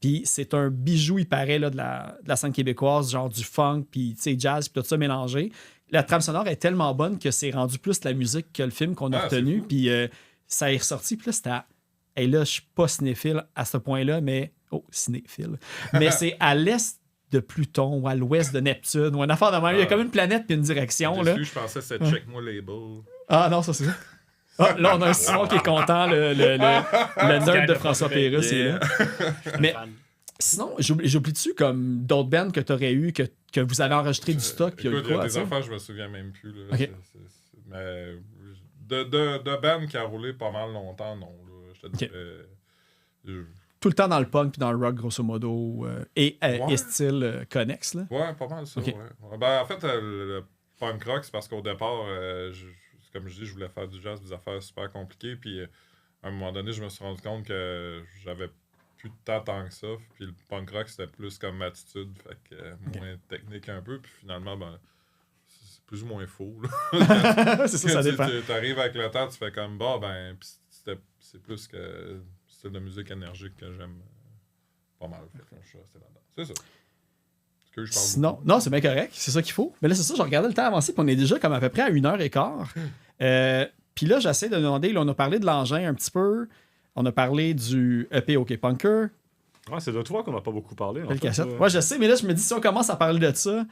puis c'est un bijou, il paraît, là, de la scène québécoise, genre du funk, puis tu sais, jazz, puis tout ça mélangé. La trame sonore est tellement bonne que c'est rendu plus la musique que le film qu'on a
Ah,
retenu,
c'est fou.
puis ça est ressorti, puis là, c'était à... Et là, je suis pas cinéphile à ce point-là, mais... Oh, cinéphile. Mais c'est à l'est de Pluton ou à l'ouest de Neptune ou une affaire de même. Il y a comme une planète puis une direction, là.
Déçu, je pensais que c'était Check Moi Label.
Ah non, ça c'est ça. Ah, là, on a un Simon qui est content, le nerd de François Pérusse est là. Mais Sinon, j'oublie-tu comme d'autres bands que tu aurais eu, que vous avez enregistré du stock, puis il y a eu
Écoute, il y
quoi,
a
tu
des
sais?
affaires, je me souviens même plus. Là.
Ok.
Mais de band qui a roulé pas mal longtemps, non. Là. Je te dirais.
Tout le temps dans le punk puis dans le rock, grosso modo, et
Ouais.
style connexe, là.
Ouais, pas mal ça.
Ok.
Ouais. Ben, en fait, le punk rock, c'est parce qu'au départ, comme je dis, je voulais faire du jazz, des affaires super compliquées. Puis à un moment donné, je me suis rendu compte que j'avais plus de temps tant que ça. Puis le punk rock, c'était plus comme attitude, fait que moins technique un peu. Puis finalement, ben, c'est plus ou moins faux. Là.
C'est ça dépend.
Tu arrives avec le temps, tu fais comme bah, ben, puis c'est plus que style de musique énergique que j'aime pas mal. Fait que je suis resté là-dedans. C'est ça. Est-ce que je parle
Sinon,
beaucoup?
non, c'est bien correct, c'est ça qu'il faut. Mais là, c'est ça, je regardais le temps avancé, puis on est déjà comme à peu près à 1h15. Puis là, j'essaie de demander, là, on a parlé de l'engin un petit peu, on a parlé du EP OK Punker,
Ouais, c'est de toi qu'on n'a pas beaucoup parlé. En
belle
fait,
cassette.
là.
Ouais, je sais, mais là, je me dis, si on commence à parler de ça,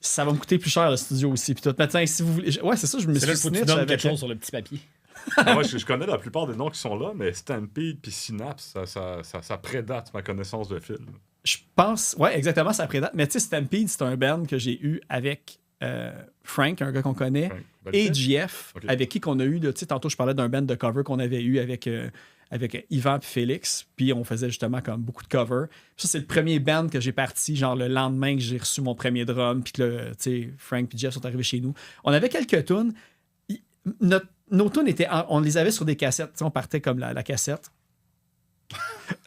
ça va me coûter plus cher le studio aussi. Puis tout. Maintenant, si vous voulez. Ouais, c'est ça, je me
C'est
suis
là qu'il faut que tu
snitch
donnes
avec.
quelque chose sur le petit papier.
Ah ouais, je connais la plupart des noms qui sont là, mais Stampede puis Synapse, ça prédate ma connaissance de film.
Je pense, ouais, exactement, ça prédate. Mais tu sais, Stampede, c'est un band que j'ai eu avec Frank, un gars qu'on connaît, et JF,
Ok.
avec qui qu'on a eu, tu sais, tantôt je parlais d'un band de cover qu'on avait eu avec Yvan et Félix, puis on faisait justement comme beaucoup de covers. Ça, c'est le premier band que j'ai parti, genre le lendemain que j'ai reçu mon premier drum, puis que, tu sais, Frank et Jeff sont arrivés chez nous. On avait quelques tunes. Nos tunes étaient, on les avait sur des cassettes, tu sais, on partait comme la cassette.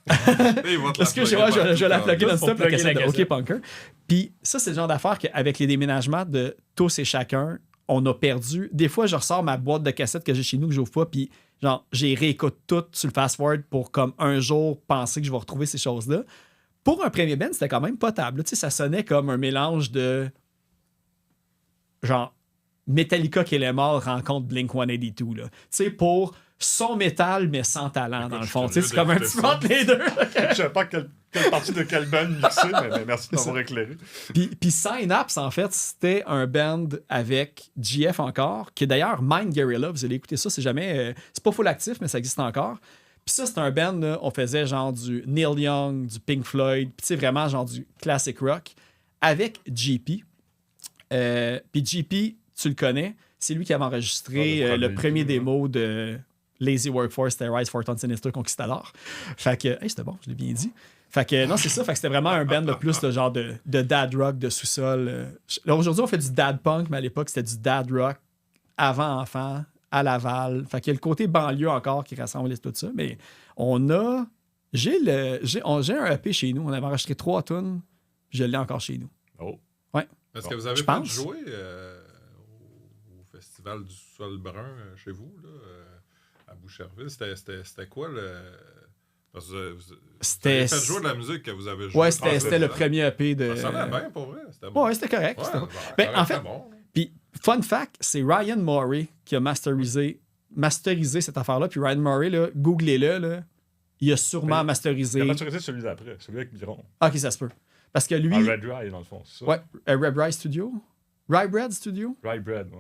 Parce que je vais la plugger non-stop, la
plugger
cassette
la
de OK
cassette.
Punker. Puis ça, c'est le genre d'affaire qu'avec les déménagements de tous et chacun, on a perdu. Des fois, je ressors ma boîte de cassettes que j'ai chez nous, que j'ouvre pas, puis genre, j'ai réécoute tout sur le fast-forward pour comme un jour penser que je vais retrouver ces choses-là. Pour un premier band, c'était quand même potable. Tu sais, ça sonnait comme un mélange de genre Metallica qui est mort rencontre Blink-182. Tu sais, pour son métal, mais sans talent, dans le fond. Tu sais, c'est comme un petit peu entre les deux.
Je sais pas quelle partie de quel band mixer, mais merci de m'avoir éclairé.
Puis Synapse, en fait, c'était un band avec GF encore, qui est d'ailleurs Mind Guerrilla. Vous allez écouter ça, c'est jamais... c'est pas full actif, mais ça existe encore. Puis ça, c'est un band, là, on faisait genre du Neil Young, du Pink Floyd, puis tu sais, vraiment genre du classic rock, avec JP. Puis JP, tu le connais, c'est lui qui avait enregistré le premier démo de Lazy Workforce, c'était Rise for Ton Sinister Conquistador. Fait que, hey, c'était bon, je l'ai bien dit. Fait que, non, c'est ça, fait que c'était vraiment un band de plus, le genre de dad rock, de sous-sol. Là, aujourd'hui, on fait du dad punk, mais à l'époque, c'était du dad rock avant enfant, à Laval. Fait qu'il y a le côté banlieue encore qui rassemble tout ça, mais on a... J'ai un EP chez nous, on avait enregistré 3 tunes, je l'ai encore chez nous.
Oh.
Ouais.
Est-ce que vous avez
Je
fait
pense.
jouer au festival du sol brun chez vous, là, à Boucherville? C'était quoi le... Parce que vous avez fait jouer de la musique que vous avez joué.
Ouais, c'était le premier EP de...
Ça sonnait bien, pour vrai. C'était bon.
Ouais, c'était correct.
Ouais,
c'était bon.
ben,
Ben, en fait,
c'était bon.
puis, fun fact, c'est Ryan Murray qui a masterisé cette affaire-là. Puis Ryan Murray, là, googlez-le, là, il a sûrement
Mais
masterisé...
Il a maturité celui d'après, celui avec Miron.
Ah, ok, ça se peut. Parce que lui...
Red Rye, dans le fond, c'est ça?
Ouais, Red Rye Studio. Rye Bread Studio?
Rye Bread, ouais.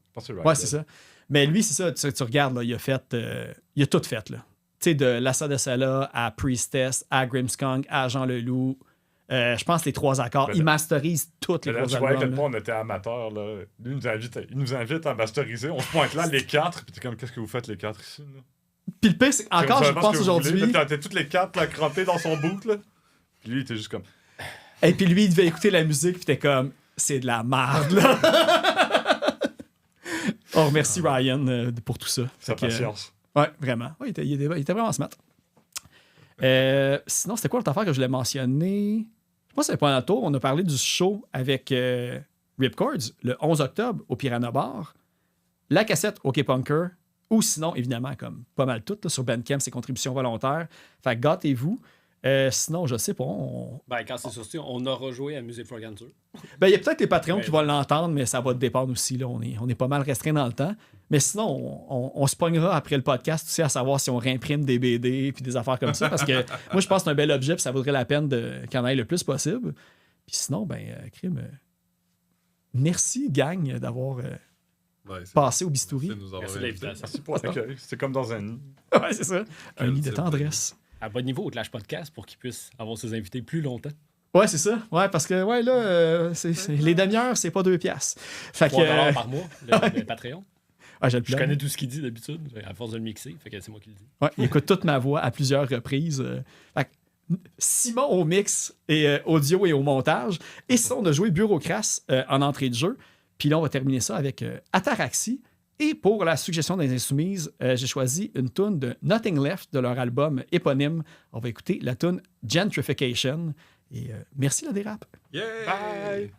Je pense que c'est Rye
Ouais,
Bread.
c'est ça. Mais lui, c'est ça, tu regardes, là, il a tout fait, là. Tu sais, de Lassa de Sala à Priestess, à Grimmskong, à Jean Leloup. Je pense les 3 accords.
Ben,
Il masterise toutes les
Mais là,
3
tu vois à quel
albums.
point on était amateurs, là. Lui, il nous invite à masteriser. On se pointe là, les 4, puis t'es comme, qu'est-ce que vous faites, les 4 ici, là?
Puis le pire, c'est encore,
Vous
je
savez pas
pense
ce que vous voulez,
aujourd'hui...
là, t'es toutes les 4 là, crampées dans son boot, là. Puis lui, il était juste comme,
Et puis lui, il devait écouter la musique, puis t'es comme, c'est de la merde, là. On remercie Ryan pour tout ça.
sa
Fait que,
patience.
ouais, vraiment. Ouais, il était vraiment smart. Sinon, c'était quoi l'autre affaire que je voulais mentionner? Je pense que c'est pas un tour. On a parlé du show avec Ripcords le 11 octobre au Piranha Bar. La cassette OK Punker, ou sinon, évidemment, comme pas mal toutes, là, sur Bandcamp, c'est contributions volontaires. Fait que gâtez-vous. Sinon, je sais pas.
Ben, quand c'est sorti, on a rejoué à Music for Cancer.
Ben, il y a peut-être les Patreons
Ouais.
qui vont l'entendre, mais ça va dépendre aussi. Là. On est pas mal restreint dans le temps. Mais sinon, on se pognera après le podcast aussi à savoir si on réimprime des BD puis des affaires comme ça. Parce que moi, je pense que c'est un bel objet puis ça vaudrait la peine qu'il y en ait le plus possible. Puis sinon, crime. Merci, gang, d'avoir
Ouais,
passé au bistouri.
c'est nous avoir
Merci de
invités.
l'invitation.
Merci pour l'accueil. C'est comme dans un nid.
Ouais, c'est ça. Un nid de
type de-
tendresse.
à bas niveau au Clash Podcast pour qu'il puisse avoir ses invités plus longtemps.
Ouais, c'est ça. Ouais, parce que ouais, là, les demi-heures, c'est pas 2 piastres. Fait que,
$3 par mois, le Patreon.
Ah, j'ai le
Je
plan.
connais tout ce qu'il dit d'habitude, à force de le mixer, fait que c'est moi qui le dis.
Ouais, il écoute toute ma voix à plusieurs reprises. Fait que Simon au mix et audio et au montage. Et ça, on a joué Bureaucrace en entrée de jeu. Puis là, on va terminer ça avec Ataraxie. Et pour la suggestion des Insoumises, j'ai choisi une tune de Nothing Left de leur album éponyme. On va écouter la tune Gentrification. Et merci la dérap.
Yeah!
Bye!